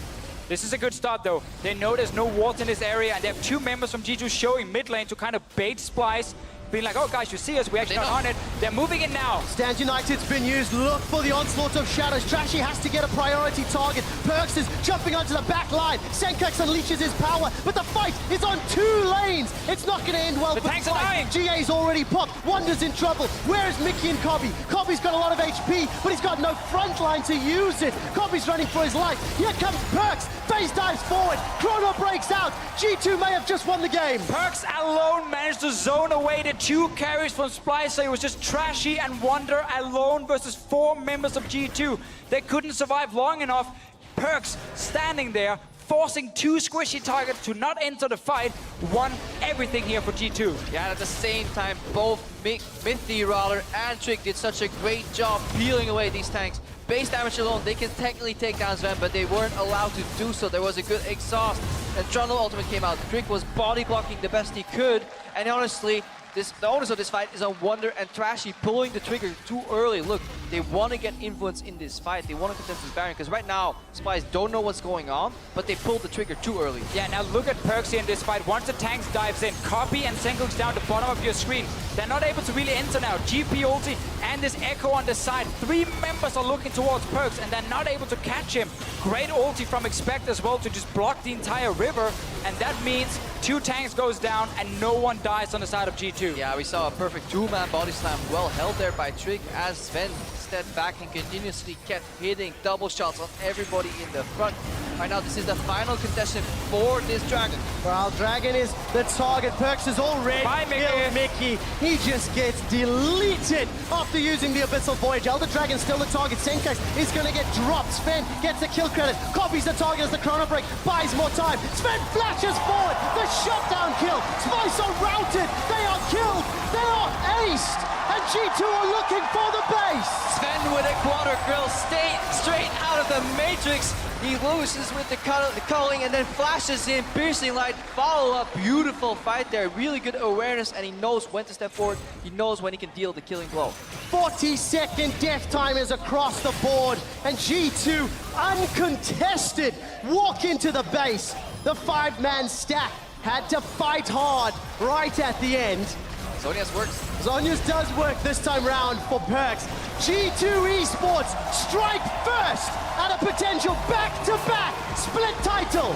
This is a good start though. They know there's no wards in this area, and they have 2 members from G2 showing mid lane to kind of bait Splyce, being like, oh guys, you see us, we actually not on it. They're moving in now. Stand United's been used. Look for the onslaught of shadows. Trashy has to get a priority target. Perks is jumping onto the back line. Senkux unleashes his power, but the fight is on 2 lanes. It's not going to end well. The tanks are dying. GA's already popped. Wonder's in trouble. Where is Mickey and Cobby? Cobby's got a lot of HP, but he's got no front line to use it. Cobby's running for his life. Here comes Perks. Phase dives forward. Chrono breaks out. G2 may have just won the game. Perks alone managed to zone away the 2 carries from Splyce, so it was just Trashy and Wonder alone versus 4 members of G2. They couldn't survive long enough. Perks standing there, forcing 2 squishy targets to not enter the fight, won everything here for G2. Yeah, and at the same time, both Mithy, Rawler, and Trick did such a great job peeling away these tanks. Base damage alone, they can technically take down Sven, but they weren't allowed to do so. There was a good exhaust, and Trundle ultimate came out. Trick was body blocking the best he could, and honestly, the owners of this fight is on Wonder and Trashy pulling the trigger too early. Look, they want to get influence in this fight. They want to contest this Baron, because right now, Splyce don't know what's going on, but they pulled the trigger too early. Yeah, now look at Perks here in this fight. Once the tanks dives in, Copy and Senkuk's down the bottom of your screen. They're not able to really enter now. GP ulti and this Echo on the side. 3 members are looking towards Perks, and they're not able to catch him. Great ulti from Expect as well to just block the entire river, and that means 2 tanks goes down and no one dies on the side of G2. Yeah, we saw a perfect 2-man body slam, well held there by Trick, as Sven stepped back and continuously kept hitting double shots on everybody in the front. Right now, this is the final contestant for this Dragon. Well, Dragon is the target. Perks is already killed Mickey. He just gets deleted after using the Abyssal Voyage. Elder Dragon's still the target. Senkux is going to get dropped. Sven gets the kill credit. Copies the target as the Chrono Break buys more time. Sven flashes forward. The shutdown kill. Splyce are routed. They are killed. They are aced. And G2 are looking for the base. Sven with a quarter grill straight out of the Matrix. He loses with the culling and then flashes in piercing light. Follow up, beautiful fight there. Really good awareness, and he knows when to step forward. He knows when he can deal the killing blow. 40-second death time is across the board, and G2 uncontested walk into the base. The 5-man stack had to fight hard right at the end. Zonia's works. Zonia's does work this time round for Perks. G2 Esports strike first at a potential back-to-back split title.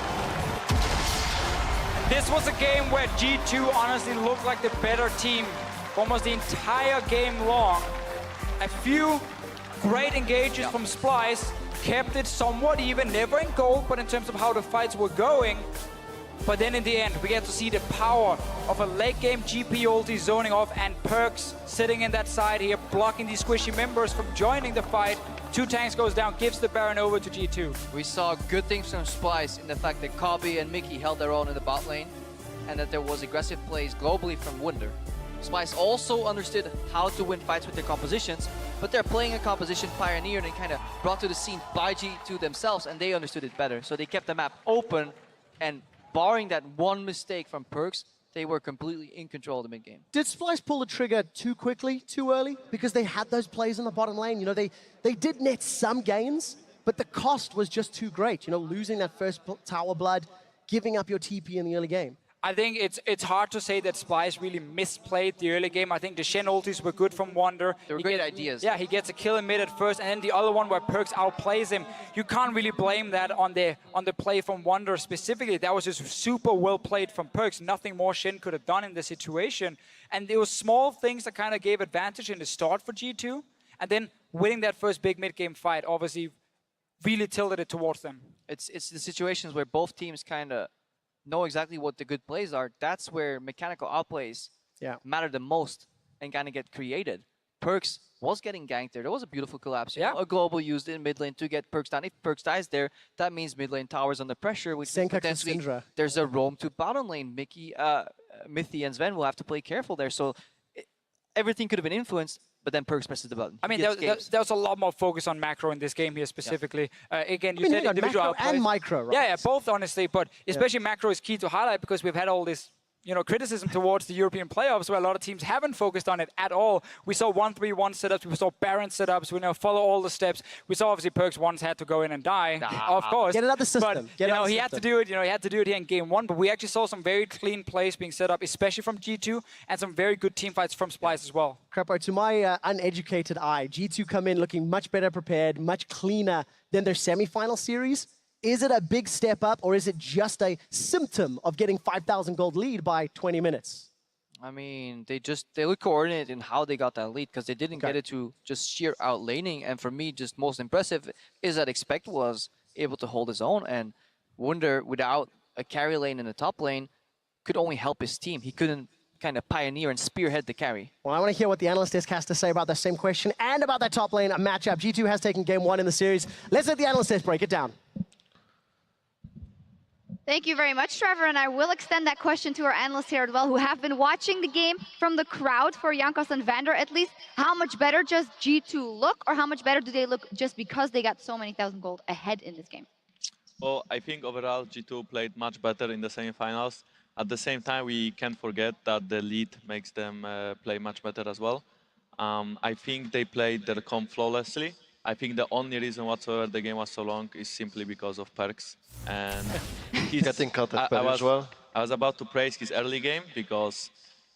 This was a game where G2 honestly looked like the better team almost the entire game long. A few great engages from Splyce, kept it somewhat even, never in goal, but in terms of how the fights were going. But then in the end, we get to see the power of a late game GP ulti zoning off and Perks sitting in that side here, blocking these squishy members from joining the fight. 2 tanks goes down, gives the Baron over to G2. We saw good things from Splyce in the fact that Kabi and Mickey held their own in the bot lane and that there was aggressive plays globally from Wunder. Splyce also understood how to win fights with their compositions, but they're playing a composition pioneered and kind of brought to the scene by G2 themselves, and they understood it better. So they kept the map open, and barring that one mistake from Perks, they were completely in control of the mid game. Did Splyce pull the trigger too quickly, too early? Because they had those plays in the bottom lane. You know, they did net some gains, but the cost was just too great. You know, losing that first tower blood, giving up your TP in the early game. I think it's hard to say that Splyce really misplayed the early game. I think the Shen ultis were good from Wunder. They were great ideas. Yeah, he gets a kill in mid at first, and then the other one where Perks outplays him. You can't really blame that on the play from Wunder specifically. That was just super well played from Perks. Nothing more Shen could have done in the situation. And there were small things that kind of gave advantage in the start for G2. And then winning that first big mid-game fight obviously really tilted it towards them. It's the situations where both teams kind of know exactly what the good plays are. That's where mechanical outplays matter the most and kind of get created. Perks was getting ganked there. There was a beautiful collapse. A global used in mid lane to get Perks down. If Perks dies there, that means mid lane towers under pressure, which means potentially there's a roam to bottom lane. Mickey, Mithy, and Sven will have to play careful there. So everything could have been influenced, but then Perks presses the button. I mean, there was a lot more focus on macro in this game here specifically. Again, you said individual macro and micro, right? Yeah, both honestly, but especially macro is key to highlight because we've had all this, you know, criticism towards the European playoffs where a lot of teams haven't focused on it at all. We saw 1-3-1 setups, we saw Baron setups, we now follow all the steps. We saw obviously Perks once had to go in and die, of course. Get it out the system. But, he had to do it, he had to do it here in game 1, but we actually saw some very clean plays being set up, especially from G2, and some very good team fights from Splyce as well. Crapo, to my uneducated eye, G2 come in looking much better prepared, much cleaner than their semi-final series. Is it a big step up, or is it just a symptom of getting 5,000 gold lead by 20 minutes? I mean, they look coordinated in how they got that lead because they didn't get it to just sheer out laning. And for me, just most impressive is that Expect was able to hold his own, and Wunder, without a carry lane in the top lane, could only help his team. He couldn't kind of pioneer and spearhead the carry. Well, I want to hear what the analyst desk has to say about that same question and about that top lane matchup. G2 has taken game 1 in the series. Let's let the analyst desk break it down. Thank you very much, Trevor, and I will extend that question to our analysts here as well, who have been watching the game from the crowd for Jankos and Vander. At least, how much better does G2 look, or how much better do they look just because they got so many thousand gold ahead in this game? Well, I think overall G2 played much better in the semifinals. At the same time, we can't forget that the lead makes them play much better as well. I think they played their comp flawlessly. I think the only reason whatsoever the game was so long is simply because of Perks. And he's getting cut as per usual. I was about to praise his early game because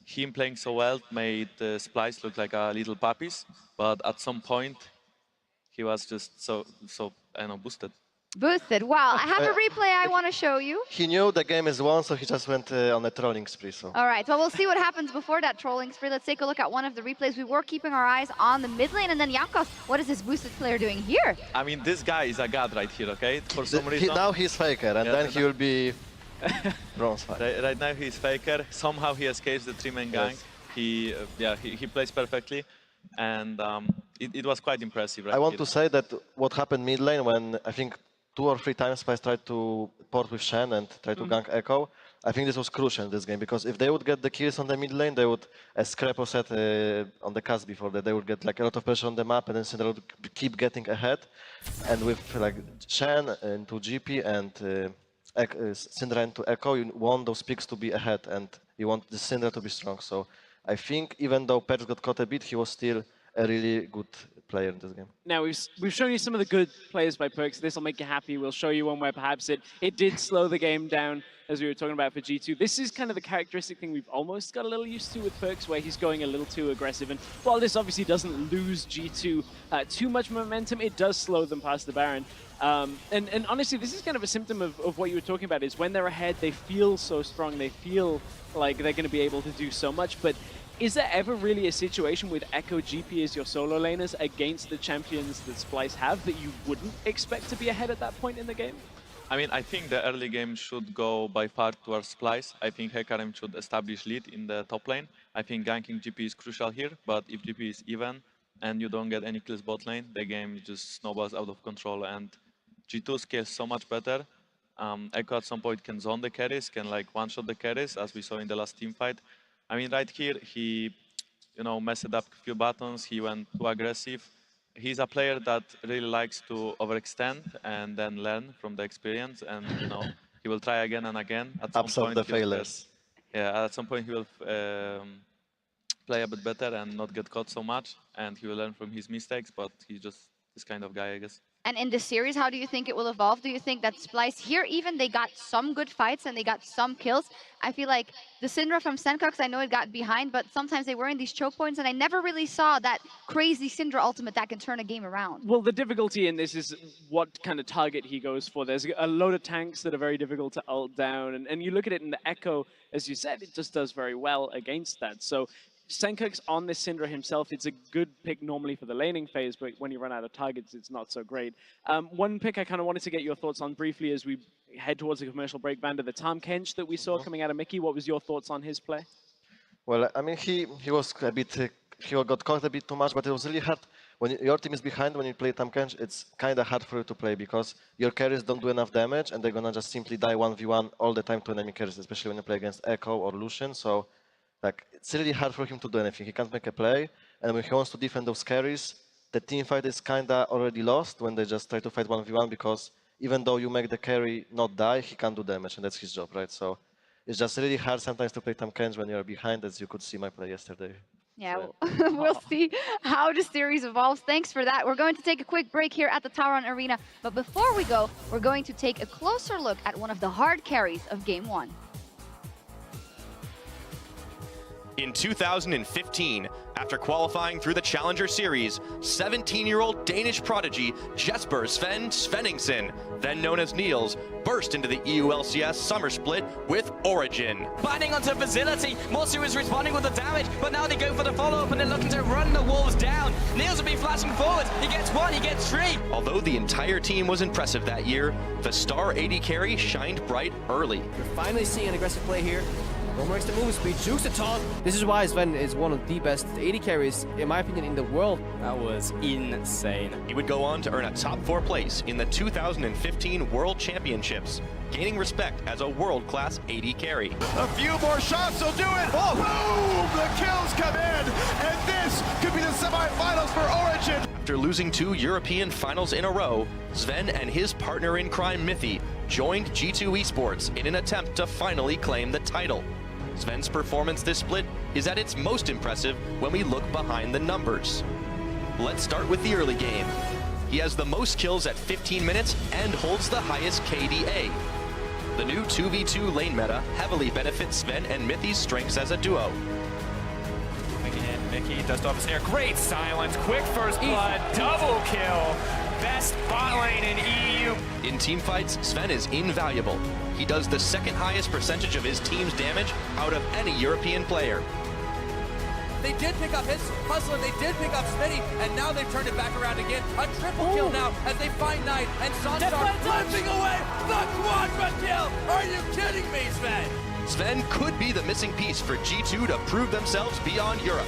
him playing so well made Splyce look like a little puppies. But at some point, he was just so I don't know, boosted. Boosted. Wow. I have a replay I want to show you. He knew the game is won, so he just went on a trolling spree. So. All right. Well, we'll see what happens before that trolling spree. Let's take a look at one of the replays. We were keeping our eyes on the mid lane, and then Jankos, what is this boosted player doing here? I mean, this guy is a god right here, okay? For some reason. Now he's Faker, and then he will be bronze fight. Right now he's Faker. Somehow he escapes the 3-man gang. He plays perfectly. And it was quite impressive. Right I want to say that what happened mid lane when I think 2 or 3 times Splyce tried to port with Shen and try to gank Echo. I think this was crucial in this game because if they would get the kills on the mid lane, they would, as Crepo said on the cast before, that they would get like a lot of pressure on the map and then Syndra would keep getting ahead. And with like Shen into GP and Syndra into Echo, you want those picks to be ahead and you want the Syndra to be strong. So I think even though Perks got caught a bit, he was still a really good player in this game. Now, we've shown you some of the good players by Perkz. This will make you happy. We'll show you one where perhaps it did slow the game down, as we were talking about for G2. This is kind of the characteristic thing we've almost got a little used to with Perkz, where he's going a little too aggressive. And while this obviously doesn't lose G2 too much momentum, it does slow them past the Baron. And honestly, this is kind of a symptom of what you were talking about, is when they're ahead, they feel so strong, they feel like they're going to be able to do so much. But is there ever really a situation with Echo GP as your solo laners against the champions that Splyce have that you wouldn't expect to be ahead at that point in the game? I mean, I think the early game should go by far towards Splyce. I think Hecarim should establish lead in the top lane. I think ganking GP is crucial here, but if GP is even and you don't get any kills bot lane, the game just snowballs out of control, and G2 scales so much better. Echo at some point can zone the carries, can like one-shot the carries, as we saw in the last team fight. I mean, right here, he, messed up a few buttons, he went too aggressive. He's a player that really likes to overextend and then learn from the experience, and he will try again and again. At some Absorb point, the failures. Yeah, at some point he will play a bit better and not get caught so much, and he will learn from his mistakes, but he's just this kind of guy, I guess. And in this series, how do you think it will evolve? Do you think that Splyce here, even they got some good fights and they got some kills? I feel like the Syndra from Senkox, I know it got behind, but sometimes they were in these choke points, and I never really saw that crazy Syndra ultimate that can turn a game around. Well, the difficulty in this is what kind of target he goes for. There's a load of tanks that are very difficult to ult down, and you look at it in the Echo, as you said, it just does very well against that. So Senkox on this Syndra himself, it's a good pick normally for the laning phase, but when you run out of targets, it's not so great. One pick I kind of wanted to get your thoughts on briefly as we head towards the commercial break, Vander, the Tahm Kench that we saw coming out of Mickey. What was your thoughts on his play? Well, I mean, he was a bit, he got caught a bit too much, but it was really hard. When your team is behind, when you play Tahm Kench, it's kind of hard for you to play because your carries don't do enough damage, and they're gonna just simply die 1v1 all the time to enemy carries, especially when you play against Echo or Lucian. So, like, it's really hard for him to do anything. He can't make a play, and when he wants to defend those carries, the team fight is kinda already lost when they just try to fight 1v1, because even though you make the carry not die, he can't do damage, and that's his job, right? So it's just really hard sometimes to play Tahm Kench when you're behind, as you could see my play yesterday. Yeah, So, we'll see how the series evolves. Thanks for that. We're going to take a quick break here at the Tauron Arena, but before we go, we're going to take a closer look at one of the hard carries of Game 1. In 2015, after qualifying through the Challenger Series, 17-year-old Danish prodigy Jesper Sven Svenningsen, then known as Niels, burst into the EU LCS Summer Split with Origin. Binding onto Facility, Morsu is responding with the damage, but now they go for the follow-up and they're looking to run the Wolves down. Niels will be flashing forward, he gets one, he gets three. Although the entire team was impressive that year, the star AD carry shined bright early. You're finally seeing an aggressive play here. Romer makes the move speed, jukes the taunt. This is why Sven is one of the best AD carries, in my opinion, in the world. That was insane. He would go on to earn a top 4 place in the 2015 World Championships, gaining respect as a world-class AD carry. A few more shots will do it. Oh, boom! The kills come in, and this could be the semifinals for Origin. After losing 2 European finals in a row, Sven and his partner in crime, Mithy, joined G2 Esports in an attempt to finally claim the title. Sven's performance this split is at its most impressive when we look behind the numbers. Let's start with the early game. He has the most kills at 15 minutes and holds the highest KDA. The new 2v2 lane meta heavily benefits Sven and Mithy's strengths as a duo. Mickey does off his hair. Great silence. Quick first blood. Double kill. Best bot lane in EU. In teamfights, Sven is invaluable. He does the second highest percentage of his team's damage out of any European player. They did pick up his Hustler, they did pick up Smitty, and now they've turned it back around again. A triple kill now as they find Knight, and Sunstar flipping away the quadra kill! Are you kidding me, Sven? Sven could be the missing piece for G2 to prove themselves beyond Europe.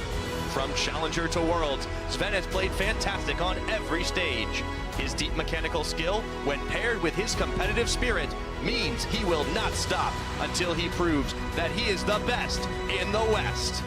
From Challenger to Worlds, Sven has played fantastic on every stage. His deep mechanical skill, when paired with his competitive spirit, means he will not stop until he proves that he is the best in the West.